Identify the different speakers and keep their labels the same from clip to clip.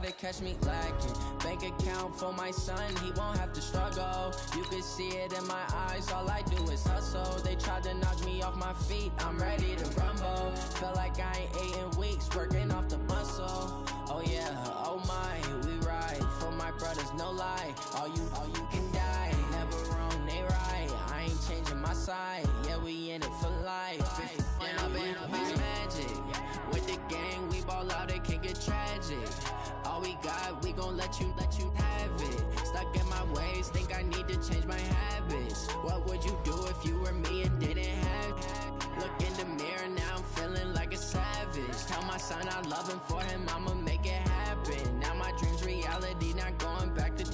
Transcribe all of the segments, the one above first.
Speaker 1: to catch me lacking. Bank account for my son, he won't have to struggle. You can see it in my eyes, all I do is hustle. They tried to knock me off my feet, I'm ready to rumble. Feel like I ain't ate in weeks, working off the muscle. Oh yeah, oh my, we ride for my brothers, no lie. All you can die, never wrong, they right. I ain't changing my side, yeah, we in it for life. And I've been magic. With the gang, we ball out, it can get tragic. All we got, we gon' let you have it. Stuck in my ways, think I need to change my habits. What would you do if you were me and didn't have it? Look in the mirror, now I'm feeling like a savage. Tell my son I love him, for him I'ma make it happen. Now my dream's reality, not going back to.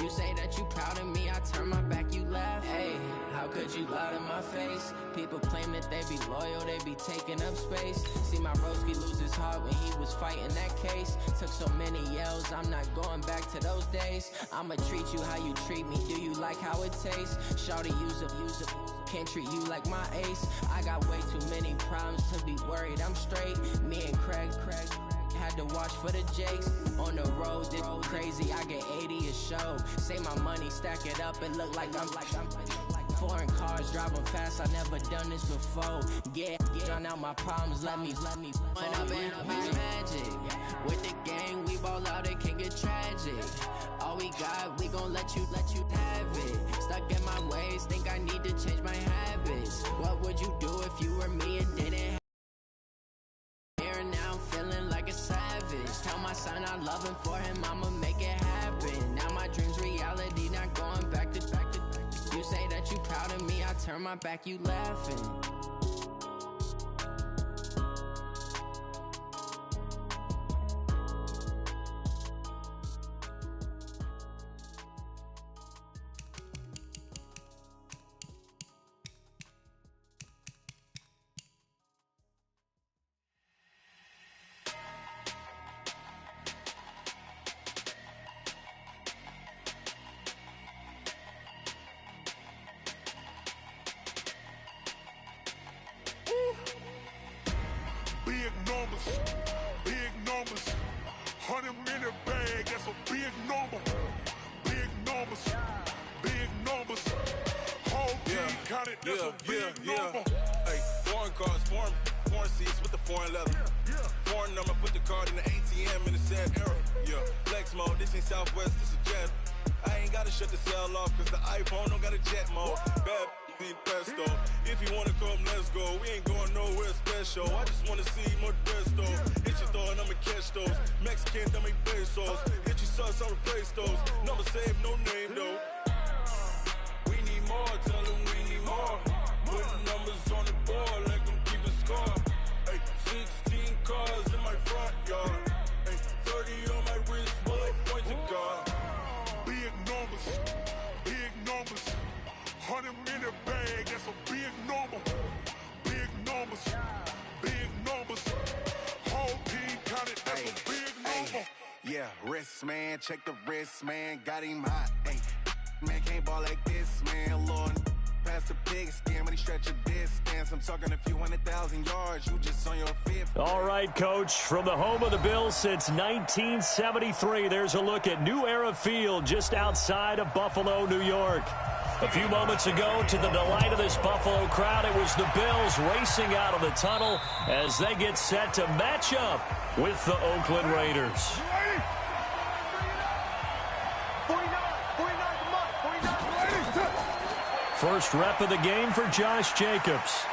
Speaker 1: You say that you proud of me, I turn my back, you laugh. Hey, how could you lie to my face? People claim that they be loyal, they be taking up space. See my broski lose his heart when he was fighting that case. Took so many yells, I'm not going back to those days. I'ma treat you how you treat me, do you like how it tastes? Shawty, use up, can't treat you like my ace. I got way too many problems to be worried, I'm straight. Me and Craig had to watch for the Jakes. On the road, this crazy, I get 80 a show. Say my money, stack it up, it look like I'm foreign cars, driving fast, I never done this before. Yeah, drown out my problems, let me When I've been magic. With the gang, we ball out, it can get tragic. All we got, we gon' let you have it. Stuck in my ways, think I need to change my habits. What would you do if you were me and didn't have it? Now I'm feeling like a savage. Tell my son I love him, for him I'ma make it happen. Now my dream's reality, not going back to. You say that you proud of me, I turn my back, you laughing.
Speaker 2: Big numbers, 100 minute bag, that's a big number. Big numbers, whole team counted, that's a big number.
Speaker 3: Hey, foreign cars, foreign seats with the foreign leather. Foreign number, put the card in the ATM in the sad era. Yeah, flex mode, this ain't Southwest, this is jet. I ain't gotta shut the cell off, cause the iPhone don't got a jet mode. Bad pesto. If you wanna come, let's go. We ain't going nowhere special. I just wanna see Modesto. Hit your thought, I'ma catch those. Mexican, I make pesos. Hit your sus, I'll replace those. Number save, no name though. We need more, tell them we need more. Putting numbers on the board, like them keep a score. Hey, 16 cars in my front yard. Hey, 30 on my wrist, while I point to God.
Speaker 2: Big numbers, 100 minute bag, that's a big number. Big numbers, whole team counted, that's a big number.
Speaker 4: Yeah, wrist man, check the wrist man, got him hot. Ay, man can't ball like this, man. Lord, past the pig skin when he stretch a distance. I'm talking a few 100,000 yards, you just on your fifth.
Speaker 5: All right, Coach, from the home of the Bills since 1973, there's a look at New Era Field just outside of Buffalo, New York. A few moments ago, to the delight of this Buffalo crowd, it was the Bills racing out of the tunnel as they get set to match up with the Oakland Raiders. First rep of the game for Josh Jacobs.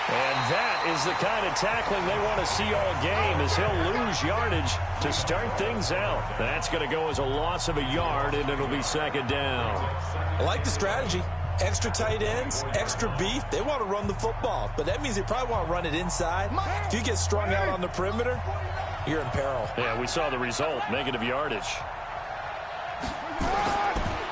Speaker 5: And that is the kind of tackling they want to see all game, as he'll lose yardage to start things out. That's going to go as a loss of a yard, and it'll be second down.
Speaker 6: I like the strategy. Extra tight ends, extra beef. They want to run the football, but that means they probably want to run it inside. If you get strung out on the perimeter, you're in peril.
Speaker 5: Yeah, we saw the result, negative yardage.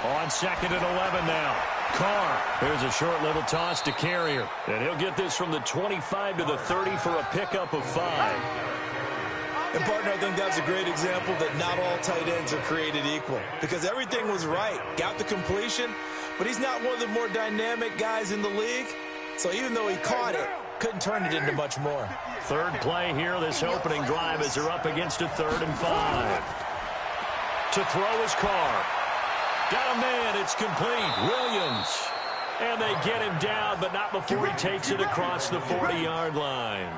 Speaker 5: On second and 11 now. Carr. There's a short little toss to Carrier. And he'll get this from the 25 to the 30 for a pickup of 5.
Speaker 6: And, partner, I think that's a great example that not all tight ends are created equal. Because everything was right. Got the completion, but he's not one of the more dynamic guys in the league. So even though he caught it, couldn't turn it into much more.
Speaker 5: Third play here, this opening drive, as they're up against a 3rd and 5. To throw his Carr. Got a man. It's complete. Williams. And they get him down, but not before he takes it across the 40-yard line.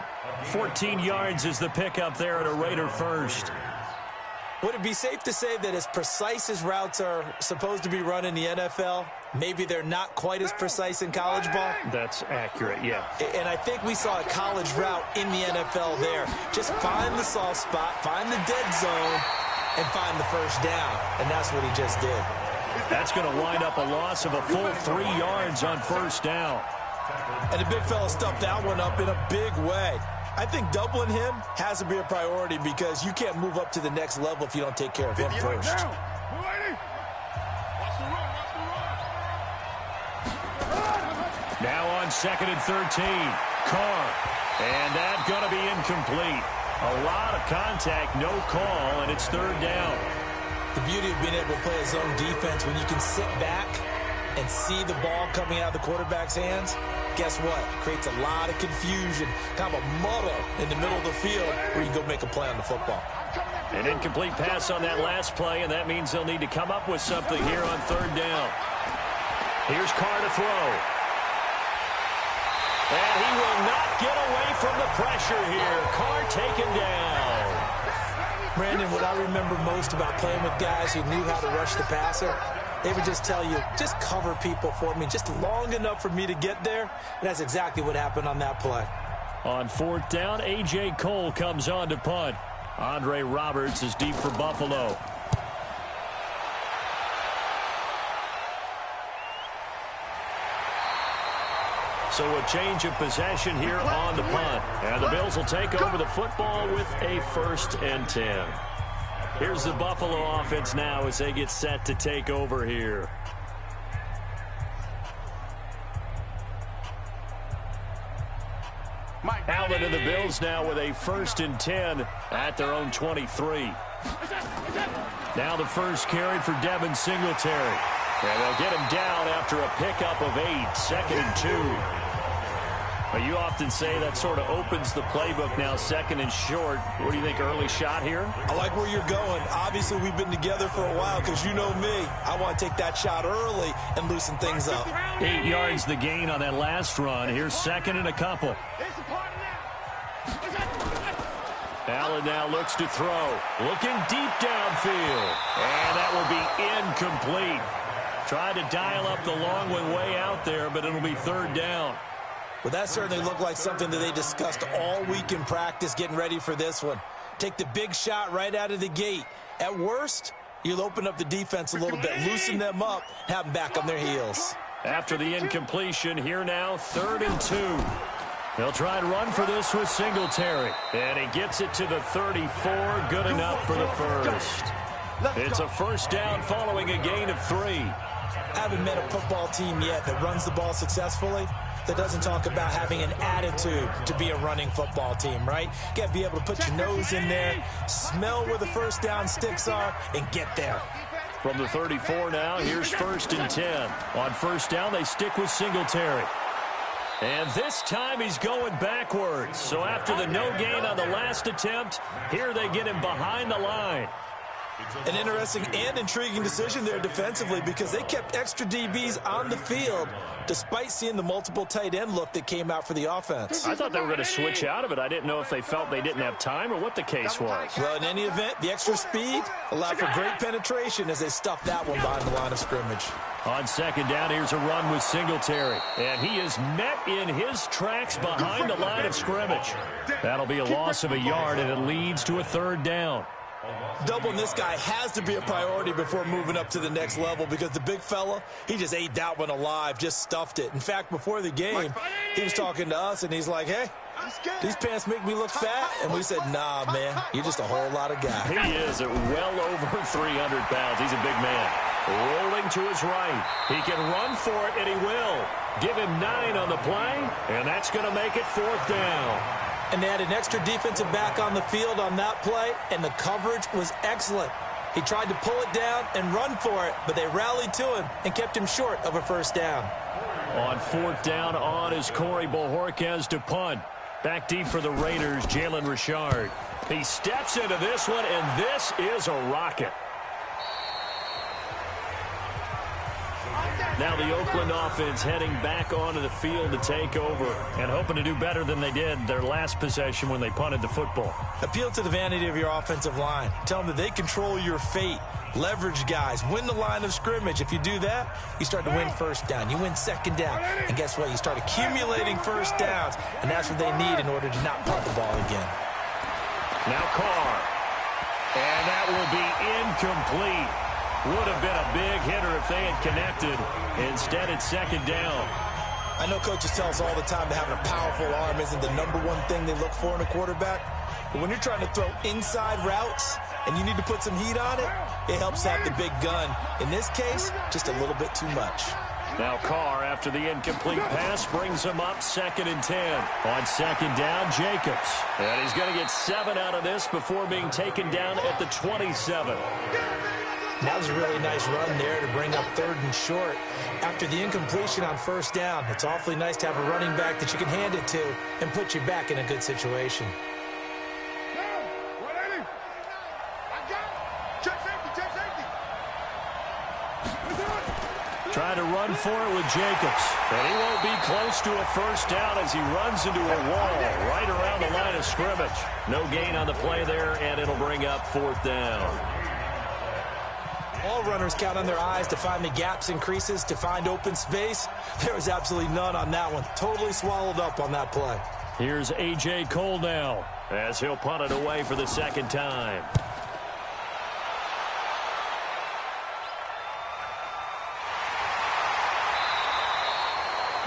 Speaker 5: 14 yards is the pickup there at a Raider first.
Speaker 6: Would it be safe to say that as precise as routes are supposed to be run in the NFL, maybe they're not quite as precise in college ball?
Speaker 5: That's accurate, yeah.
Speaker 6: And I think we saw a college route in the NFL there. Just find the soft spot, find the dead zone, and find the first down. And that's what he just did.
Speaker 5: That's going to wind up a loss of a full 3 yards on first down.
Speaker 6: And the big fella stuffed that one up in a big way. I think doubling him has to be a priority because you can't move up to the next level if you don't take care of him first.
Speaker 5: Now on 2nd and 13. Carr. And that's going to be incomplete. A lot of contact, no call, and it's third down.
Speaker 6: The beauty of being able to play a zone defense when you can sit back and see the ball coming out of the quarterback's hands, guess what? Creates a lot of confusion, kind of a muddle in the middle of the field where you can go make a play on the football.
Speaker 5: An incomplete pass on that last play, and that means they'll need to come up with something here on third down. Here's Carr to throw. And he will not get away from the pressure here. Carr taken down.
Speaker 6: Brandon, what I remember most about playing with guys who knew how to rush the passer, they would just tell you, just cover people for me, just long enough for me to get there. And that's exactly what happened on that play.
Speaker 5: On fourth down, A.J. Cole comes on to punt. Andre Roberts is deep for Buffalo. So a change of possession here on the punt. And the Bills will take over the football with a 1st and 10. Here's the Buffalo offense now as they get set to take over here. Alvin and the Bills now with a 1st and 10 at their own 23. Now the first carry for Devin Singletary. And they'll get him down after a pickup of 8, 2nd and 2. Well, you often say that sort of opens the playbook now, 2nd and short. What do you think, early shot here?
Speaker 6: I like where you're going. Obviously, we've been together for a while because you know me. I want to take that shot early and loosen things up.
Speaker 5: 8 yards the gain on that last run. Here's 2nd and a couple. Allen now looks to throw. Looking deep downfield. And that will be incomplete. Tried to dial up the long one way out there, but it'll be third down.
Speaker 6: Well, that certainly looked like something that they discussed all week in practice getting ready for this one. Take the big shot right out of the gate. At worst, you'll open up the defense a little bit, loosen them up, have them back on their heels.
Speaker 5: After the incompletion, here now, 3rd and 2. They'll try and run for this with Singletary. And he gets it to the 34. Good enough for the first. It's a first down following a gain of 3.
Speaker 6: I haven't met a football team yet that runs the ball successfully that doesn't talk about having an attitude to be a running football team, right? You got to be able to put your nose in there, smell where the first down sticks are, and get there.
Speaker 5: From the 34 now, here's 1st and 10. On first down, they stick with Singletary. And this time he's going backwards. So after the no gain on the last attempt, here they get him behind the line.
Speaker 6: An interesting and intriguing decision there defensively because they kept extra DBs on the field despite seeing the multiple tight end look that came out for the offense.
Speaker 5: I thought they were going to switch out of it. I didn't know if they felt they didn't have time or what the case was.
Speaker 6: Well, in any event, the extra speed allowed for great penetration as they stuffed that one behind the line of scrimmage.
Speaker 5: On 2nd down, here's a run with Singletary. And he is met in his tracks behind the line of scrimmage. That'll be a loss of a yard, and it leads to a 3rd down.
Speaker 6: Doubling this guy has to be a priority before moving up to the next level because the big fella, he just ate that one alive, just stuffed it. In fact, before the game, he was talking to us, and he's like, hey, these pants make me look fat. And we said, nah, man, you're just a whole lot of guy.
Speaker 5: He is at well over 300 pounds. He's a big man. Rolling to his right. He can run for it, and he will. Give him 9 on the play, and that's going to make it 4th down.
Speaker 6: And they had an extra defensive back on the field on that play, and the coverage was excellent. He tried to pull it down and run for it, but they rallied to him and kept him short of a first down.
Speaker 5: On 4th down on is Corey Bojorquez to punt. Back deep for the Raiders, Jalen Richard. He steps into this one, and this is a rocket. Now the Oakland offense heading back onto the field to take over and hoping to do better than they did their last possession when they punted the football.
Speaker 6: Appeal to the vanity of your offensive line. Tell them that they control your fate. Leverage guys. Win the line of scrimmage. If you do that, you start to win first down. You win second down. And guess what? You start accumulating first downs. And that's what they need in order to not punt the ball again.
Speaker 5: Now Carr. And that will be incomplete. Would have been a big hitter if they had connected. Instead, it's second down.
Speaker 6: I know coaches tell us all the time that having a powerful arm isn't the #1 thing they look for in a quarterback. But when you're trying to throw inside routes and you need to put some heat on it, it helps have the big gun. In this case, just a little bit too much.
Speaker 5: Now Carr, after the incomplete pass, brings him up 2nd and 10. On second down, Jacobs. And he's going to get 7 out of this before being taken down at the 27.
Speaker 6: That was a really nice run there to bring up 3rd and short. After the incompletion on first down, it's awfully nice to have a running back that you can hand it to and put you back in a good situation.
Speaker 5: Trying to run for it with Jacobs. And he won't be close to a first down as he runs into a wall right around the line of scrimmage. No gain on the play there, and it'll bring up 4th down.
Speaker 6: All runners count on their eyes to find the gaps and creases, to find open space. There was absolutely none on that one. Totally swallowed up on that play.
Speaker 5: Here's A.J. Cole now as he'll punt it away for the 2nd time.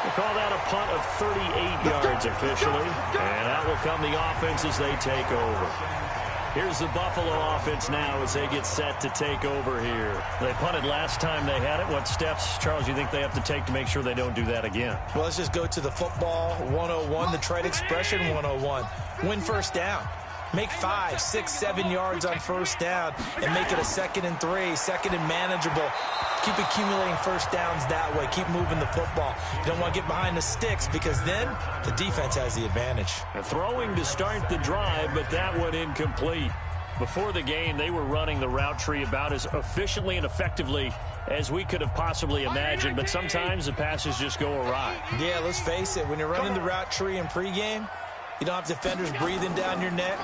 Speaker 5: We'll call that a punt of 38 yards officially, and that will come the offense as they take over. Here's the Buffalo offense now as they get set to take over here. They punted last time they had it. What steps, Charles, you think they have to take to make sure they don't do that again?
Speaker 6: Well, let's just go to the football 101, the trade expression 101. Win first down. Make 5, 6, 7 yards on first down and make it a 2nd and 3, 2nd and manageable. Keep accumulating first downs that way. Keep moving the football. You don't want to get behind the sticks because then the defense has the advantage.
Speaker 5: Throwing to start the drive, but that one incomplete. Before the game, they were running the route tree about as efficiently and effectively as we could have possibly imagined, but sometimes the passes just go awry.
Speaker 6: Yeah, let's face it. When you're running the route tree in pregame, you don't have defenders breathing down your neck.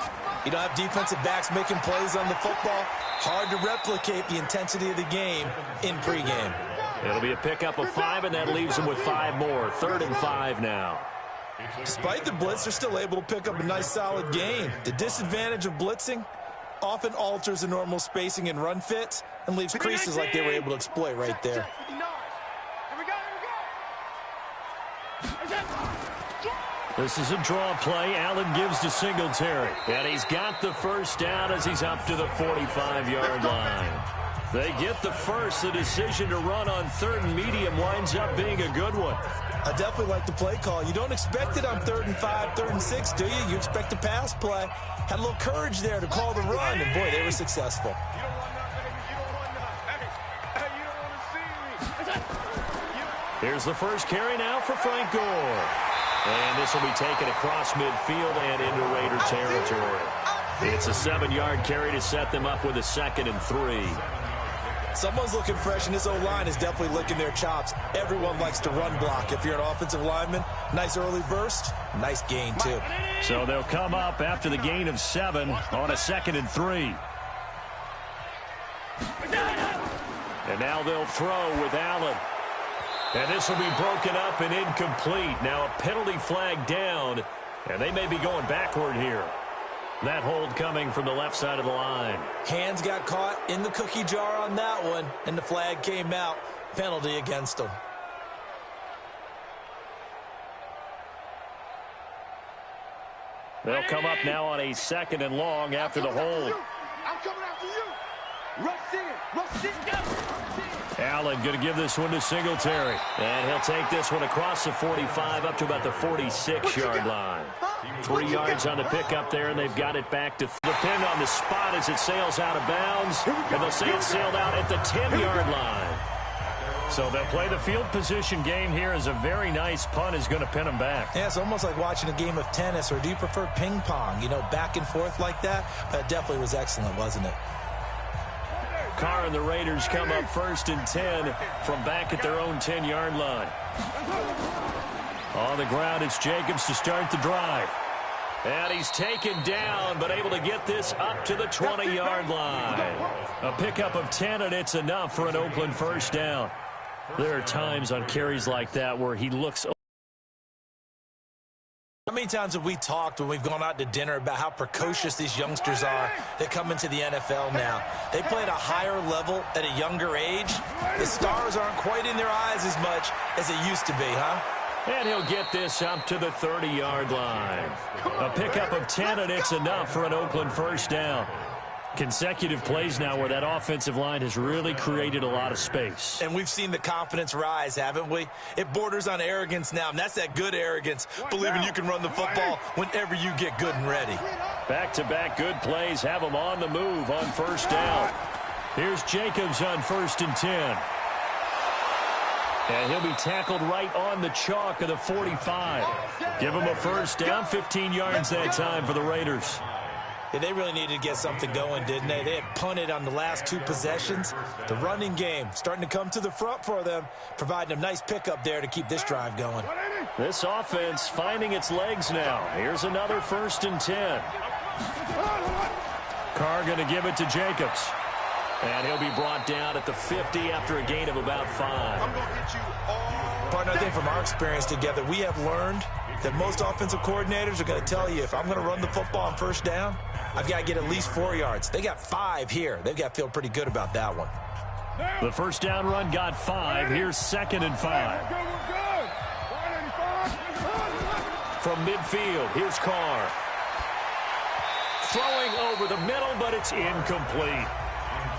Speaker 6: You don't have defensive backs making plays on the football. Hard to replicate the intensity of the game in pregame.
Speaker 5: It'll be a pickup of 5, and that leaves them with 5 more. 3rd and 5 now.
Speaker 6: Despite the blitz, they're still able to pick up a nice, solid gain. The disadvantage of blitzing often alters the normal spacing and run fits and leaves creases like they were able to exploit right there.
Speaker 5: This is a draw play. Allen gives to Singletary. And he's got the first down as he's up to the 45-yard line. They get the first. The decision to run on 3rd and medium winds up being a good one.
Speaker 6: I definitely like the play call. You don't expect it on 3rd and 5, 3rd and 6, do you? You expect a pass play. Had a little courage there to call the run, and boy, they were successful.
Speaker 5: Here's the first carry now for Frank Gore. And this will be taken across midfield and into Raider territory. It's a 7-yard carry to set them up with a 2nd and 3.
Speaker 6: Someone's looking fresh, and this O-line is definitely licking their chops. Everyone likes to run block. If you're an offensive lineman, nice early burst, nice gain, too.
Speaker 5: So they'll come up after the gain of 7 on a 2nd and 3. And now they'll throw with Allen. And this will be broken up and incomplete. Now a penalty flag down, and they may be going backward here. That hold coming from the left side of the line.
Speaker 6: Hands got caught in the cookie jar on that one, and the flag came out. Penalty against them.
Speaker 5: They'll come up now on a 2nd and long after the hold.
Speaker 2: I'm coming after you. Rush in. Rush in.
Speaker 5: Allen going to give this one to Singletary. And he'll take this one across the 45 up to about the 46-yard line. 3 yards on the pickup there, and they've got it back to the pin on the spot as it sails out of bounds. And they'll say it sailed out at the 10-yard line. So they'll play the field position game here as a very nice punt is going to pin them back.
Speaker 6: Yeah, it's almost like watching a game of tennis, or do you prefer ping pong? You know, back and forth like that? That definitely was excellent, wasn't it?
Speaker 5: Carr and the Raiders come up 1st and 10 from back at their own 10-yard line. On the ground, it's Jacobs to start the drive. And he's taken down, but able to get this up to the 20-yard line. A pickup of 10, and it's enough for an Oakland first down. There are times on carries like that where he looks.
Speaker 6: How many times have we talked when we've gone out to dinner about how precocious these youngsters are that come into the NFL now? They play at a higher level at a younger age. The stars aren't quite in their eyes as much as it used to be, huh?
Speaker 5: And he'll get this up to the 30-yard line. A pickup of 10, and it's enough for an Oakland first down. Consecutive plays now where that offensive line has really created a lot of space.
Speaker 6: And we've seen the confidence rise, haven't we? It borders on arrogance now, and that's that good arrogance, believing you can run the football whenever you get good and ready.
Speaker 5: Back-to-back good plays have him on the move on first down. Here's Jacobs on 1st and 10. And he'll be tackled right on the chalk of the 45. Give him a first down, 15 yards that time for the Raiders.
Speaker 6: Yeah, they really needed to get something going, didn't they? They had punted on the last 2 possessions. The running game starting to come to the front for them, providing a nice pickup there to keep this drive going.
Speaker 5: This offense finding its legs now. Here's another 1st and 10. Carr going to give it to Jacobs. And he'll be brought down at the 50 after a gain of about 5.
Speaker 6: Partner, I think from our experience together, we have learned that most offensive coordinators are going to tell you, if I'm going to run the football on first down, I've got to get at least 4 yards. They got 5 here. They've got to feel pretty good about that one.
Speaker 5: The first down run got 5. Here's 2nd and 5. From midfield, here's Carr. Throwing over the middle, but it's incomplete.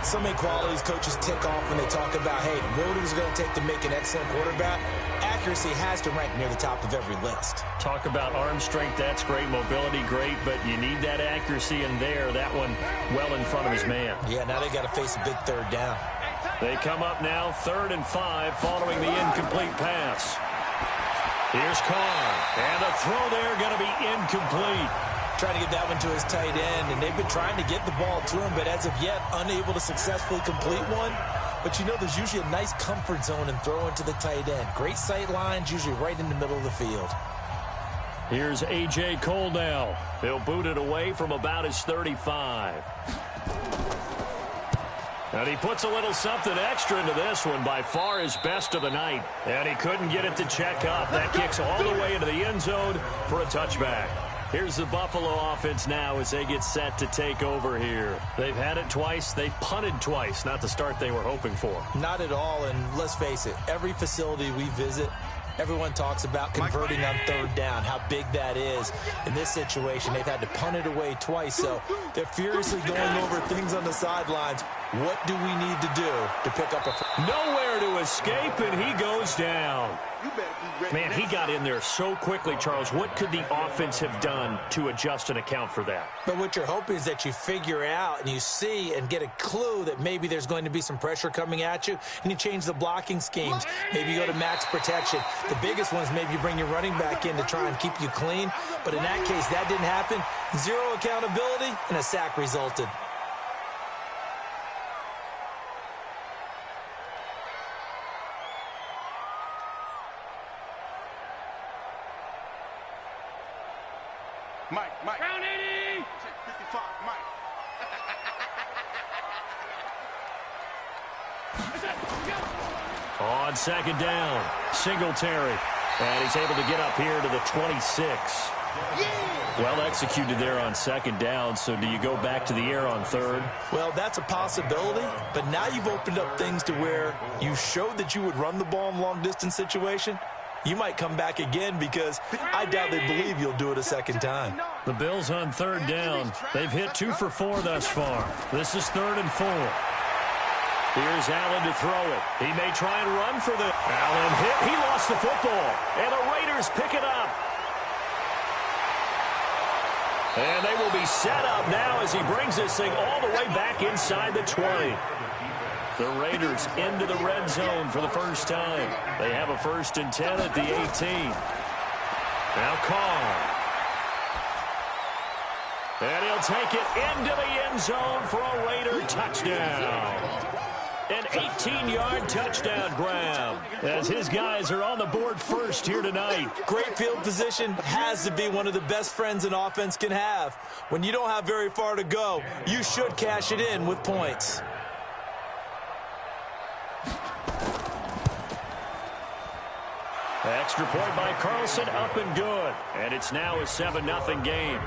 Speaker 6: So many qualities coaches tick off when they talk about, hey, what is it going to take to make an excellent quarterback? Accuracy has to rank near the top of every list.
Speaker 5: Talk about arm strength, that's great. Mobility, great, but you need that accuracy in there. That one well in front of his man.
Speaker 6: Yeah, now they got to face a big 3rd down.
Speaker 5: They come up now 3rd and 5 following the incomplete pass. Here's Carr, and the throw there going to be incomplete.
Speaker 6: Trying to get that one to his tight end, and they've been trying to get the ball to him, but as of yet, unable to successfully complete one. But you know, there's usually a nice comfort zone in throwing to the tight end. Great sight lines, usually right in the middle of the field.
Speaker 5: Here's A.J. Cole now. He'll boot it away from about his 35. And he puts a little something extra into this one, by far his best of the night. And he couldn't get it to check up. That kicks all the way into the end zone for a touchback. Here's the Buffalo offense now as they get set to take over here. They've had it twice. They've punted twice. Not the start they were hoping for.
Speaker 6: Not at all, and let's face it, every facility we visit, everyone talks about converting on 3rd down, how big that is. In this situation, they've had to punt it away twice, so they're furiously going over things on the sidelines. What do we need to do to pick up a...
Speaker 5: Nowhere to escape, and he goes down. Man, he got in there so quickly, Charles. What could the offense have done to adjust and account for that?
Speaker 6: But what you're hoping is that you figure out and you see and get a clue that maybe there's going to be some pressure coming at you, and you change the blocking schemes. Maybe you go to max protection. The biggest one is maybe you bring your running back in to try and keep you clean. But in that case, that didn't happen. 0 accountability, and a sack resulted.
Speaker 2: Mike. Round 80. Check 55, Mike.
Speaker 5: On 2nd down, Singletary. And he's able to get up here to the 26. Well executed there on 2nd down, so do you go back to the air on 3rd?
Speaker 6: Well, that's a possibility, but now you've opened up things to where you showed that you would run the ball in long-distance situation. You might come back again because I doubt they believe you'll do it a 2nd time.
Speaker 5: The Bills on 3rd down. They've hit 2 for 4 thus far. This is 3rd and 4. Here's Allen to throw it. He may try and run for the... Allen hit. He lost the football. And the Raiders pick it up. And they will be set up now as he brings this thing all the way back inside the 20. The Raiders into the red zone for the first time. They have a 1st and 10 at the 18. Now Carr. And he'll take it into the end zone for a Raider touchdown. An 18-yard touchdown grab as his guys are on the board first here tonight.
Speaker 6: Great field position has to be one of the best friends an offense can have. When you don't have very far to go, you should cash it in with points.
Speaker 5: Extra point by Carlson, up and good. And it's now a 7-0 game.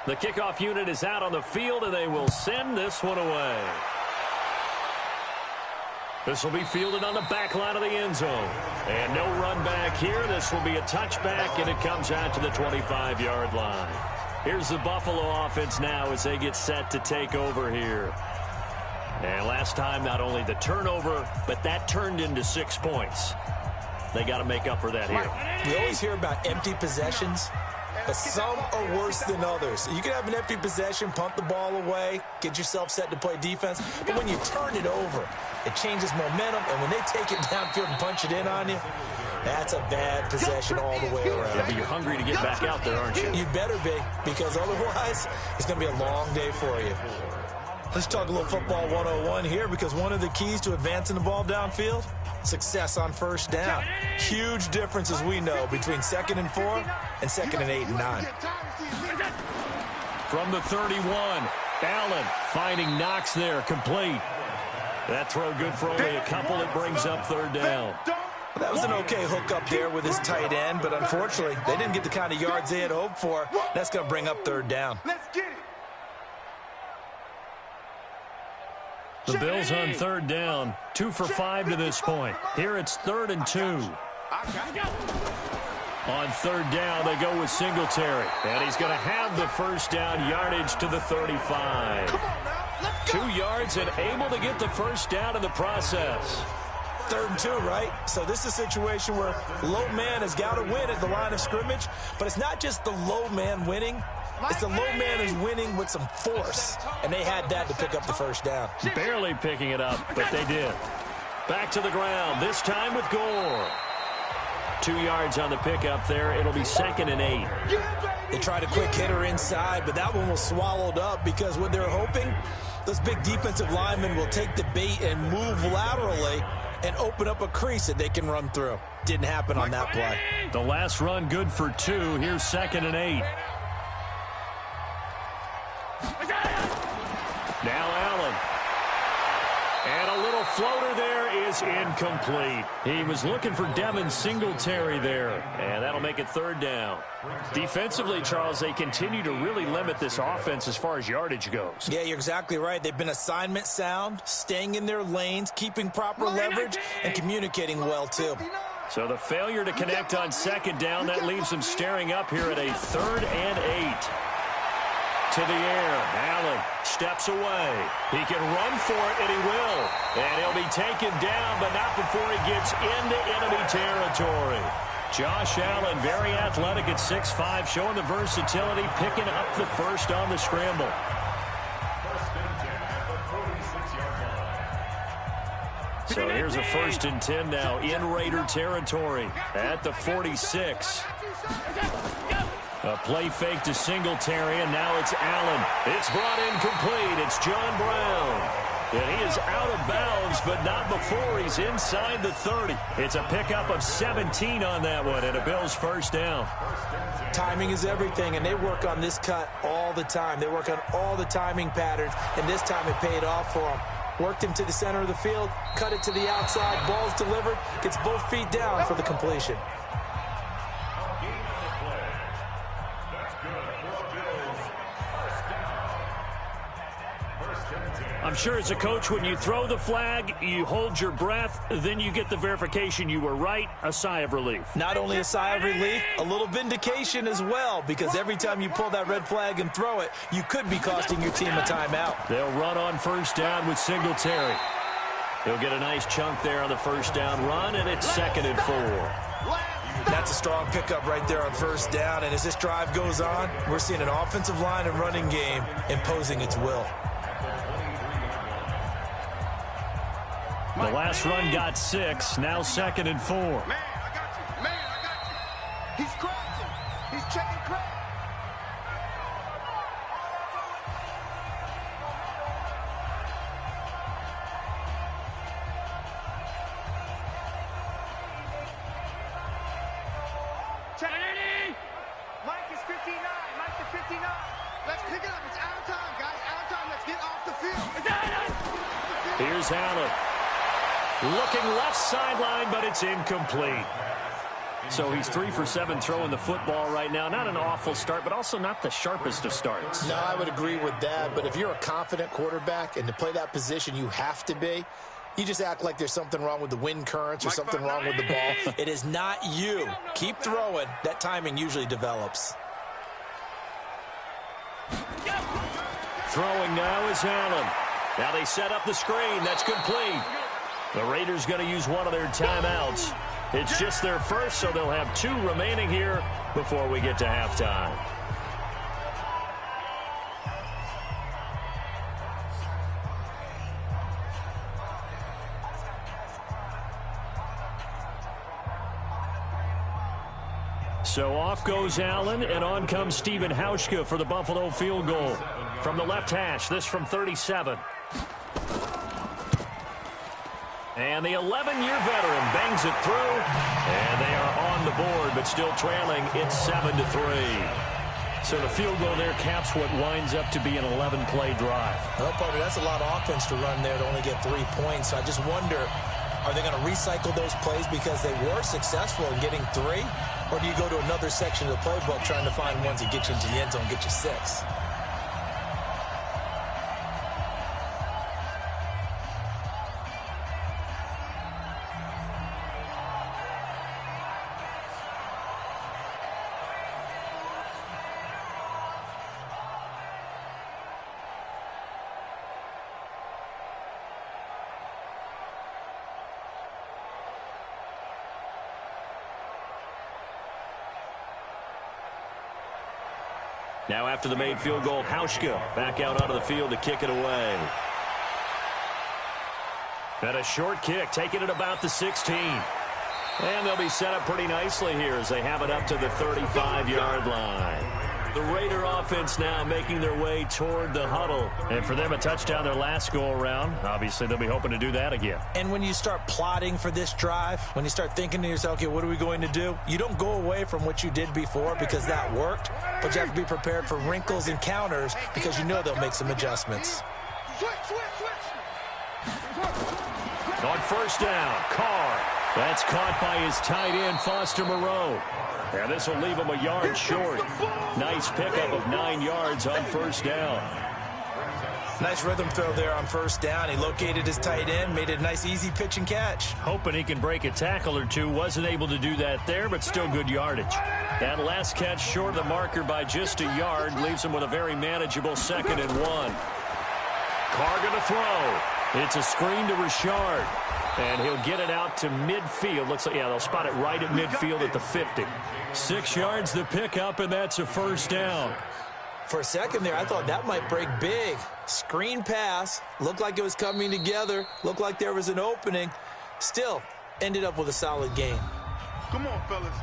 Speaker 5: The kickoff unit is out on the field, and they will send this one away. This will be fielded on the back line of the end zone. And no run back here. This will be a touchback, and it comes out to the 25-yard line. Here's the Buffalo offense now as they get set to take over here. And last time, not only the turnover, but that turned into 6 points. They got to make up for that here.
Speaker 6: You always hear about empty possessions, but some are worse than others. You can have an empty possession, punt the ball away, get yourself set to play defense, but when you turn it over, it changes momentum, and when they take it downfield and punch it in on you, that's a bad possession all the way around.
Speaker 5: Yeah, but you're hungry to get back out there, aren't you?
Speaker 6: You better be, because otherwise, it's going to be a long day for you. Let's talk a little football 101 here, because one of the keys to advancing the ball downfield, success on first down. Huge difference, as we know, between 2nd and 4 and 2nd and 8 and 9.
Speaker 5: From the 31, Allen finding Knox there, complete. That throw good for only a couple. It brings up 3rd down.
Speaker 6: That was an okay hook up there with his tight end, but unfortunately, they didn't get the kind of yards they had hoped for. That's going to bring up 3rd down.
Speaker 5: The Bills on 3rd down, 2 for 5 to this point. Here it's 3rd and 2. On 3rd down, they go with Singletary. And he's going to have the first down yardage to the 35. 2 yards and able to get the first down in the process.
Speaker 6: 3rd and 2, right? So this is a situation where low man has got to win at the line of scrimmage, but it's not just the low man winning. It's the low man who's winning with some force, and they had that to pick up the first down.
Speaker 5: Barely picking it up, but they did. Back to the ground, this time with Gore. 2 yards on the pickup there. It'll be 2nd and 8.
Speaker 6: They tried a quick hitter inside, but that one was swallowed up because what they're hoping, those big defensive linemen will take the bait and move laterally and open up a crease that they can run through. Didn't happen on that play.
Speaker 5: The last run good for 2. Here's 2nd and 8. Now Allen. And a little floater there is incomplete. He was looking for Devin Singletary there. And that'll make it 3rd down. Defensively, Charles, they continue to really limit this offense as far as yardage goes.
Speaker 6: Yeah, you're exactly right. They've been assignment sound, staying in their lanes, keeping proper leverage, and communicating well, too.
Speaker 5: So the failure to connect on 2nd down, that leaves them staring up here at a 3rd and 8. To the air, Allen steps away. He can run for it, and he will. And he'll be taken down, but not before he gets into enemy territory. Josh Allen, very athletic at 6'5", showing the versatility, picking up the first on the scramble. So here's a 1st and 10 now in Raider territory at the 46. A play fake to Singletary, and now it's Allen. It's brought in complete. It's John Brown. And he is out of bounds, but not before he's inside the 30. It's a pickup of 17 on that one, and a Bills first down.
Speaker 6: Timing is everything, and they work on this cut all the time. They work on all the timing patterns, and this time it paid off for them. Worked him to the center of the field, cut it to the outside, ball's delivered, gets both feet down for the completion.
Speaker 5: I'm sure as a coach, when you throw the flag, you hold your breath, then you get the verification you were right, a sigh of relief.
Speaker 6: Not only a sigh of relief, a little vindication as well, because every time you pull that red flag and throw it, you could be costing your team a timeout.
Speaker 5: They'll run on first down with Singletary. He'll get a nice chunk there on the first down run, and it's 2nd and 4.
Speaker 6: That's a strong pickup right there on first down, and as this drive goes on, we're seeing an offensive line and running game imposing its will.
Speaker 5: The last run got 6, now 2nd and 4.
Speaker 7: Man, I got you. Man, I got you. He's crossing. He's checking crack. Mike is 59. Mike is 59. Let's pick it up. It's out of time, guys. Out of time. Let's get off the field.
Speaker 5: Here's Allen. Looking left sideline, but it's incomplete. So he's 3 for 7 throwing the football right now. Not an awful start, but also not the sharpest of starts.
Speaker 8: No, I would agree with that. But if you're a confident quarterback and to play that position, you have to be. You just act like there's something wrong with the wind currents or something wrong with the ball.
Speaker 6: It is not you. Keep throwing. That timing usually develops.
Speaker 5: Throwing now is Allen. Now they set up the screen. That's complete. The Raiders going to use one of their timeouts. It's just their first, so they'll have 2 remaining here before we get to halftime. So off goes Allen, and on comes Stephen Hauschka for the Buffalo field goal. From the left hash, this from 37. And the 11-year veteran bangs it through, and they are on the board, but still trailing. It's 7-3. So the field goal there caps what winds up to be an 11-play drive.
Speaker 6: Well, partner, that's a lot of offense to run there to only get 3 points. So I just wonder, are they going to recycle those plays because they were successful in getting 3? Or do you go to another section of the playbook trying to find ones that get you into the end zone, get you 6?
Speaker 5: Now after the made field goal, Hauschka back out onto the field to kick it away. And a short kick, taking it about the 16. And they'll be set up pretty nicely here as they have it up to the 35-yard line. The Raider offense now making their way toward the huddle. And for them, a touchdown their last go-around. Obviously, they'll be hoping to do that again.
Speaker 6: And when you start plotting for this drive, when you start thinking to yourself, okay, what are we going to do? You don't go away from what you did before because that worked, but you have to be prepared for wrinkles and counters because you know they'll make some adjustments.
Speaker 5: On first down, Carr. That's caught by his tight end, Foster Moreau. And this will leave him a yard short. Nice pickup of 9 yards on first down.
Speaker 6: Nice rhythm throw there on first down. He located his tight end, made it a nice easy pitch and catch.
Speaker 5: Hoping he can break a tackle or two. Wasn't able to do that there, but still good yardage. That last catch short of the marker by just a yard leaves him with a very manageable 2nd and 1. Carr going to throw. It's a screen to Richard. And he'll get it out to midfield. Looks like, yeah, they'll spot it right at midfield at the 50. 6 yards the pickup, and that's a first down.
Speaker 6: For a second there, I thought that might break big. Screen pass. Looked like it was coming together. Looked like there was an opening. Still, ended up with a solid gain.
Speaker 7: Come on, fellas.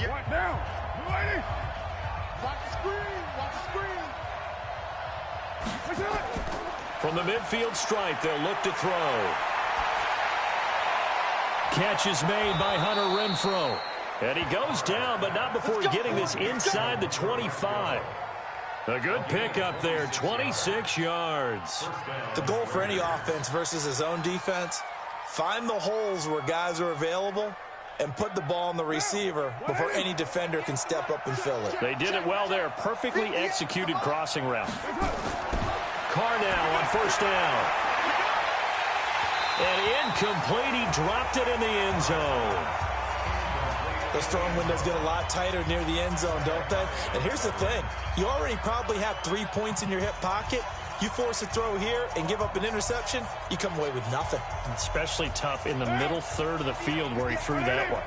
Speaker 2: Right now. Lady.
Speaker 7: Watch the screen. Watch the screen.
Speaker 5: From the midfield stripe, they'll look to throw. Catch is made by Hunter Renfrow. And he goes down, but not before getting this inside the 25. A good pickup there, 26 yards.
Speaker 6: The goal for any offense versus his own defense, find the holes where guys are available and put the ball on the receiver before any defender can step up and fill it.
Speaker 5: They did it well there. Perfectly executed crossing route. Carr now on first down. And incomplete. He dropped it in the end zone.
Speaker 6: Those throwing windows get a lot tighter near the end zone, don't they? And here's the thing. You already probably have 3 points in your hip pocket. You force a throw here and give up an interception, you come away with nothing.
Speaker 5: Especially tough in the middle third of the field where he threw that one.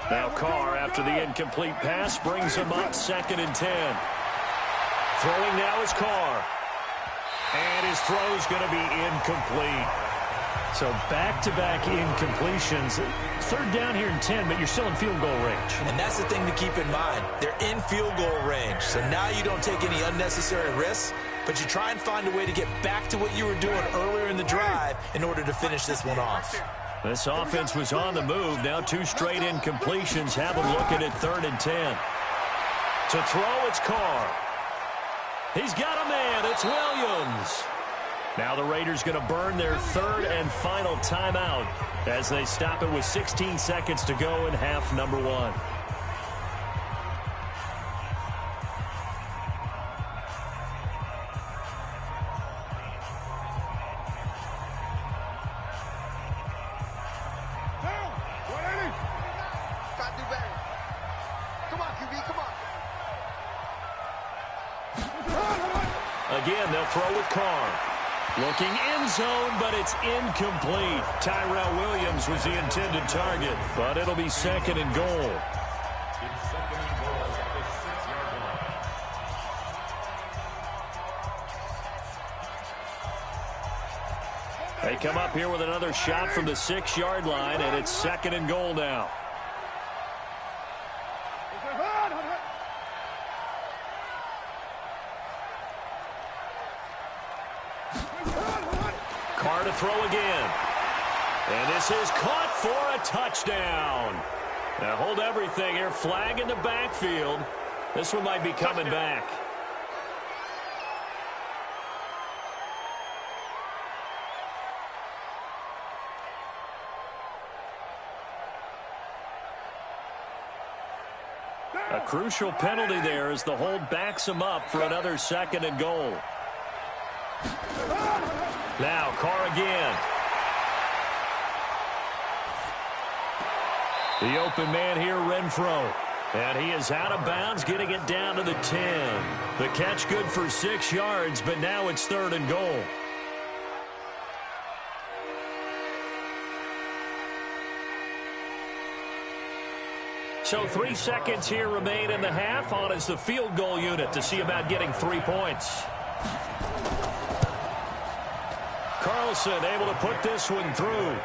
Speaker 5: Now Carr, after the incomplete pass, brings him up 2nd and 10. Throwing now is Carr. And his throw is going to be incomplete. So back-to-back incompletions. 3rd down here and 10, but you're still in field goal range.
Speaker 6: And that's the thing to keep in mind. They're in field goal range. So now you don't take any unnecessary risks, but you try and find a way to get back to what you were doing earlier in the drive in order to finish this one off.
Speaker 5: This offense was on the move. Now 2 straight incompletions have them looking at 3rd and 10. To throw, it's Carr. He's got a man. It's Williams. Now the Raiders going to burn their 3rd and final timeout as they stop it with 16 seconds to go in half number 1. Again, they'll throw with Carr. Looking end zone, but it's incomplete. Tyrell Williams was the intended target, but it'll be 2nd and goal. They come up here with another shot from the 6-yard line, and it's 2nd and goal now. Carr to throw again. And this is caught for a touchdown. Now hold everything here. Flag in the backfield. This one might be coming back. A crucial penalty there as the hold backs him up for another 2nd and goal. Now Carr again. The open man here, Renfro. And he is out of bounds, getting it down to the 10. The catch good for 6 yards, but now it's 3rd and goal. So 3 seconds here remain in the half. On is the field goal unit to see about getting 3 points. Carlson able to put this one through.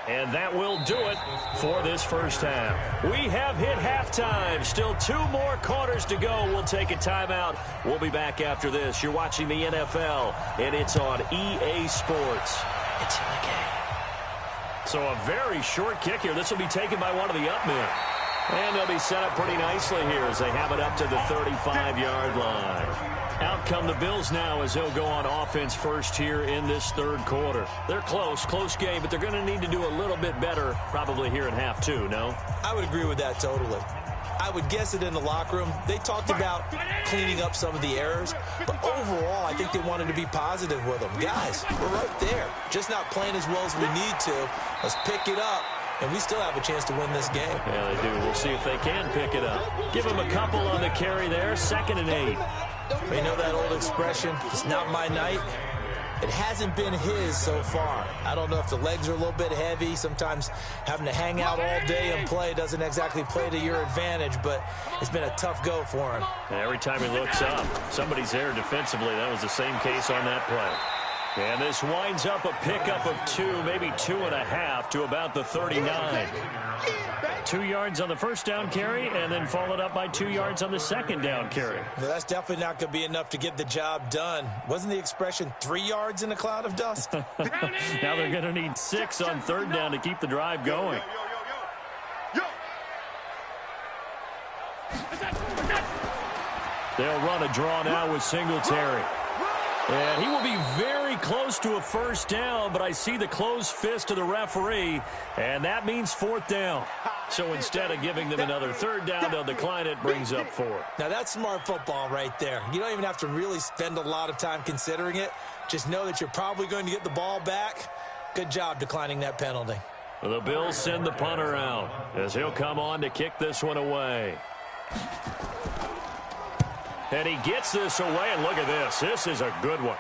Speaker 5: And that will do it for this first half. We have hit halftime. Still 2 more quarters to go. We'll take a timeout. We'll be back after this. You're watching the NFL, and it's on EA Sports. It's in the game. So a very short kick here. This will be taken by one of the up men. And they'll be set up pretty nicely here as they have it up to the 35-yard line. Out come the Bills now as they'll go on offense first here in this 3rd quarter. They're close game, but they're going to need to do a little bit better probably here in half 2, no?
Speaker 6: I would agree with that totally. I would guess it in the locker room. They talked about cleaning up some of the errors, but overall I think they wanted to be positive with them. Guys, we're right there. Just not playing as well as we need to. Let's pick it up. And we still have a chance to win this game.
Speaker 5: Yeah, they do. We'll see if they can pick it up. Give them a couple on the carry there. 2nd and 8.
Speaker 6: You know that old expression, it's not my night? It hasn't been his so far. I don't know if the legs are a little bit heavy. Sometimes having to hang out all day and play doesn't exactly play to your advantage, but it's been a tough go for him.
Speaker 5: And every time he looks up, somebody's there defensively. That was the same case on that play. And this winds up a pickup of 2, maybe 2.5 to about the 39. 2 yards on the first down carry and then followed up by 2 yards on the second down carry.
Speaker 6: Well, that's definitely not going to be enough to get the job done. Wasn't the expression 3 yards in a cloud of dust?
Speaker 5: Now they're going to need 6 on 3rd down to keep the drive going. They'll run a draw now with Singletary. And he will be very close to a first down, but I see the closed fist of the referee, and that means fourth down. So instead of giving them another third down, they'll decline it, brings up 4.
Speaker 6: Now, that's smart football right there. You don't even have to really spend a lot of time considering it. Just know that you're probably going to get the ball back. Good job declining that penalty.
Speaker 5: The Bills send the punter out as he'll come on to kick this one away. And he gets this away, and look at this. This is a good one.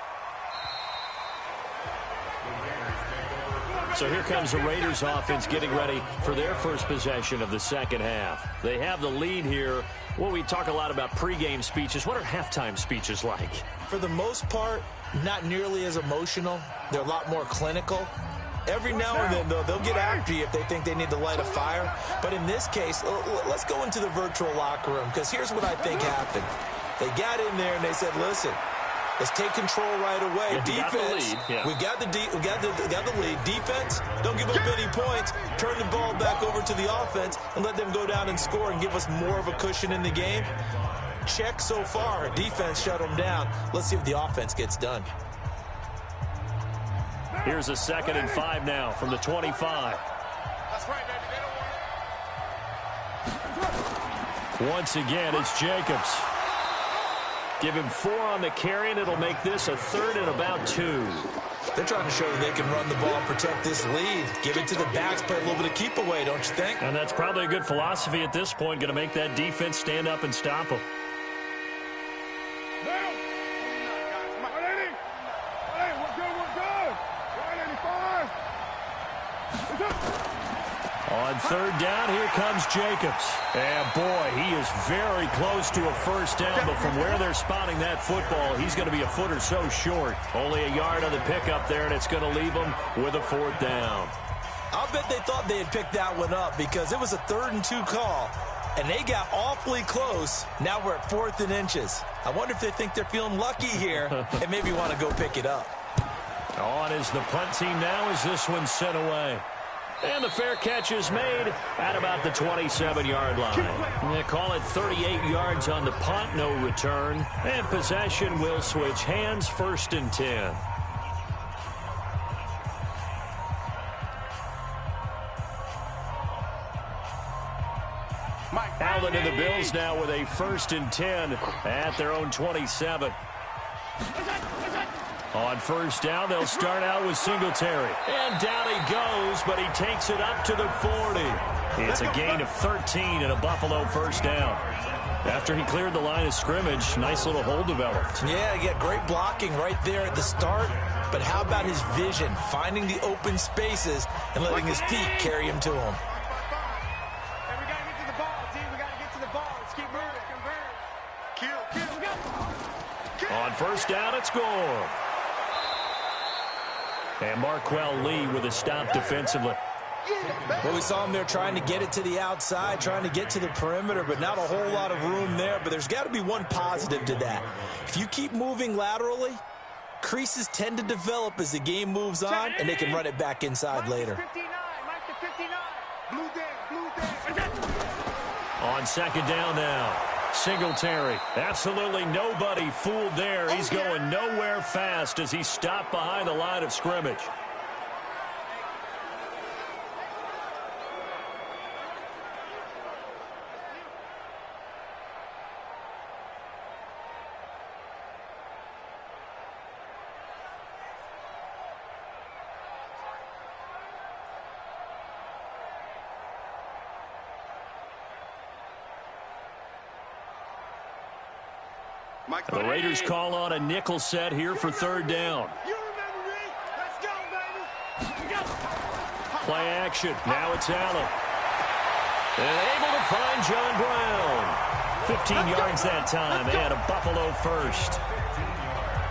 Speaker 5: So here comes the Raiders offense getting ready for their first possession of the second half. They have the lead here. Well, we talk a lot about pregame speeches. What are halftime speeches like?
Speaker 6: For the most part, not nearly as emotional. They're a lot more clinical. Every now and then, though, they'll get after you if they think they need to light a fire. But in this case, let's go into the virtual locker room, because here's what I think happened. They got in there and they said, listen, let's take control right away.
Speaker 5: Yeah,
Speaker 6: defense, we got the lead. Defense, don't give up any points. Turn the ball back over to the offense and let them go down and score and give us more of a cushion in the game. Check so far. Defense shut them down. Let's see if the offense gets done.
Speaker 5: Here's a 2nd and 5 now from the 25.
Speaker 7: That's right, baby. They don't want it.
Speaker 5: Once again, it's Jacobs. Give him 4 on the carry, and it'll make this a 3rd and about 2.
Speaker 6: They're trying to show that they can run the ball, protect this lead. Give it to the backs, play a little bit of keep away, don't you think?
Speaker 5: And that's probably a good philosophy at this point, going to make that defense stand up and stop them. On 3rd down, here comes Jacobs. And, boy, he is very close to a first down, but from where they're spotting that football, he's going to be a foot or so short. Only a yard on the pickup there, and it's going to leave him with a 4th down.
Speaker 6: I'll bet they thought they had picked that one up because it was a 3rd and 2 call, and they got awfully close. Now we're at 4th and inches. I wonder if they think they're feeling lucky here and maybe want to go pick it up.
Speaker 5: On is the punt team now as this one's sent away. And the fair catch is made at about the 27-yard line. They call it 38 yards on the punt, no return. And possession will switch hands, 1st and 10. Allen and the Bills now with a 1st and 10 at their own 27. On 1st down, they'll start out with Singletary. And down he goes, but he takes it up to the 40. It's a gain of 13 and a Buffalo 1st down. After he cleared the line of scrimmage, nice little hole developed.
Speaker 6: Yeah, he got great blocking right there at the start. But how about his vision, finding the open spaces and letting his feet carry him to him?
Speaker 7: And we got to get to the ball, team. We got to get to the ball. Let's keep moving. Kill.
Speaker 5: On 1st down, it's score. And Marquell Lee with a stop defensively.
Speaker 6: Well, we saw him there trying to get it to the outside, trying to get to the perimeter, but not a whole lot of room there. But there's got to be one positive to that. If you keep moving laterally, creases tend to develop as the game moves on, and they can run it back inside later.
Speaker 5: On 2nd down now, Singletary. Absolutely nobody fooled there. He's going nowhere fast as he stopped behind the line of scrimmage. The Raiders call on a nickel set here for 3rd down. Play action. Now it's Allen. And able to find John Brown. 15 yards that time and a Buffalo 1st.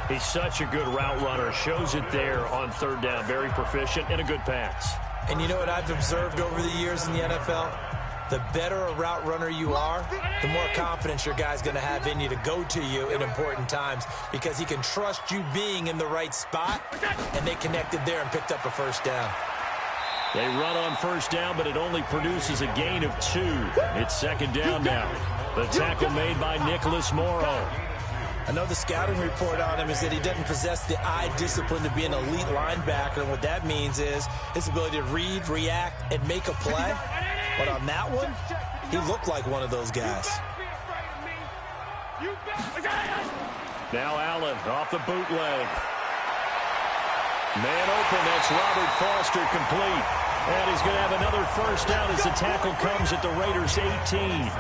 Speaker 5: He's such a good route runner. Shows it there on 3rd down. Very proficient and a good pass.
Speaker 6: And you know what I've observed over the years in the NFL? The better a route runner you are, the more confidence your guy's going to have in you to go to you in important times because he can trust you being in the right spot, and they connected there and picked up a 1st down.
Speaker 5: They run on 1st down, but it only produces a gain of 2. It's 2nd down now. The tackle made by Nicholas Morrow.
Speaker 6: I know the scouting report on him is that he doesn't possess the eye discipline to be an elite linebacker. And what that means is his ability to read, react, and make a play. But on that one, he looked like one of those guys.
Speaker 5: Now Allen off the bootleg. Man open, that's Robert Foster, complete. And he's going to have another first down as the tackle comes at the Raiders' 18.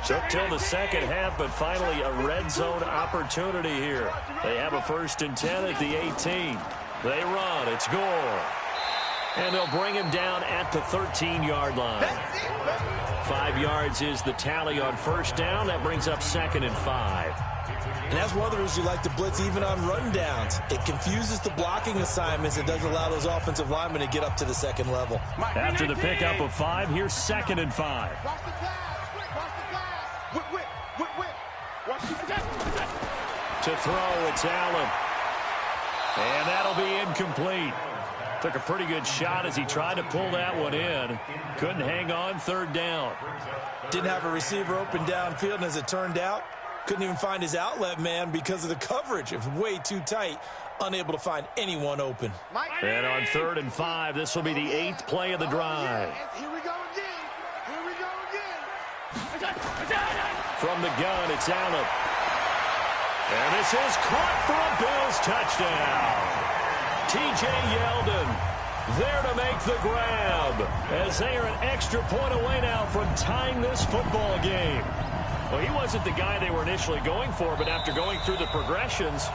Speaker 5: Took till the second half, but finally a red zone opportunity here. They have a 1st and 10 at the 18. They run. It's Gore. And they'll bring him down at the 13-yard line. 5 yards is the tally on first down. That brings up 2nd and 5.
Speaker 6: And that's one of the reasons you like to blitz even on rundowns. It confuses the blocking assignments. It doesn't allow those offensive linemen to get up to the second level.
Speaker 5: After the pickup of 5, here's 2nd and 5. To throw, it's Allen. And that'll be incomplete. Took a pretty good shot as he tried to pull that one in. Couldn't hang on, 3rd down.
Speaker 6: Didn't have a receiver open downfield, and as it turned out, couldn't even find his outlet man because of the coverage. It was way too tight, unable to find anyone open.
Speaker 5: And on 3rd and 5, this will be the 8th play of the drive.
Speaker 7: Here we go again. Here we go again.
Speaker 5: From the gun, it's Allen. And this is caught for a Bills touchdown. T.J. Yeldon there to make the grab as they are an extra point away now from tying this football game. Well, he wasn't the guy they were initially going for, but after going through the progressions,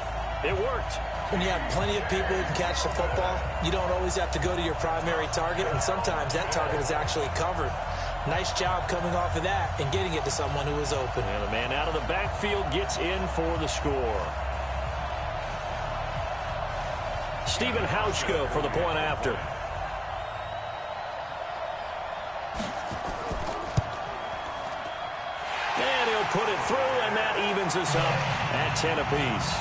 Speaker 5: it worked.
Speaker 6: When you have plenty of people who can catch the football, you don't always have to go to your primary target, and sometimes that target is actually covered. Nice job coming off of that and getting it to someone who was open.
Speaker 5: And the man out of the backfield gets in for the score. Stephen Hauschka for the point after. And he'll put it through, and that evens us up at 10 apiece.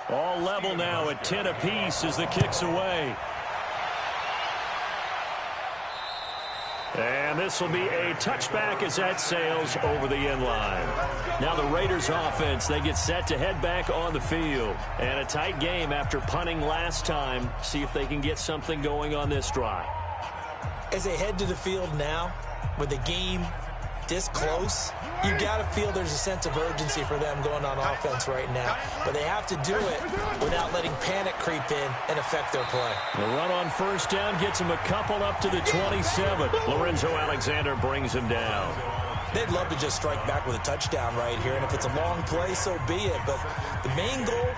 Speaker 5: All level now at 10 apiece as the kick's away. And this will be a touchback as that sails over the end line. Now the Raiders offense, they get set to head back on the field. And a tight game after punting last time. See if they can get something going on this drive.
Speaker 6: As they head to the field now, with the game this close, you got to feel there's a sense of urgency for them going on offense right now. But they have to do it without letting panic creep in and affect their play.
Speaker 5: The run on first down gets him a couple up to the 27. Lorenzo Alexander brings him down.
Speaker 6: They'd love to just strike back with a touchdown right here, and if it's a long play, so be it. But the main goal,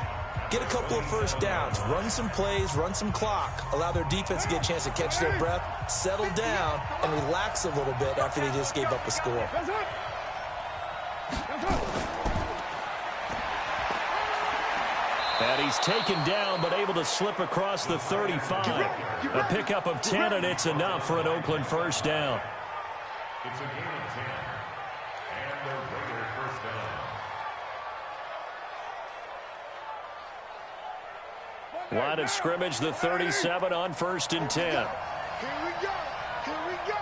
Speaker 6: get a couple of first downs, run some plays, run some clock, allow their defense to get a chance to catch their breath, settle down, and relax a little bit after they just gave up a score.
Speaker 5: And he's taken down, but able to slip across the 35. A pickup of 10, and it's enough for an Oakland first down.
Speaker 9: It's a gain of 10, and the Raider first down.
Speaker 5: Line of scrimmage, the 37 on 1st and 10.
Speaker 7: Here we go. Here we go.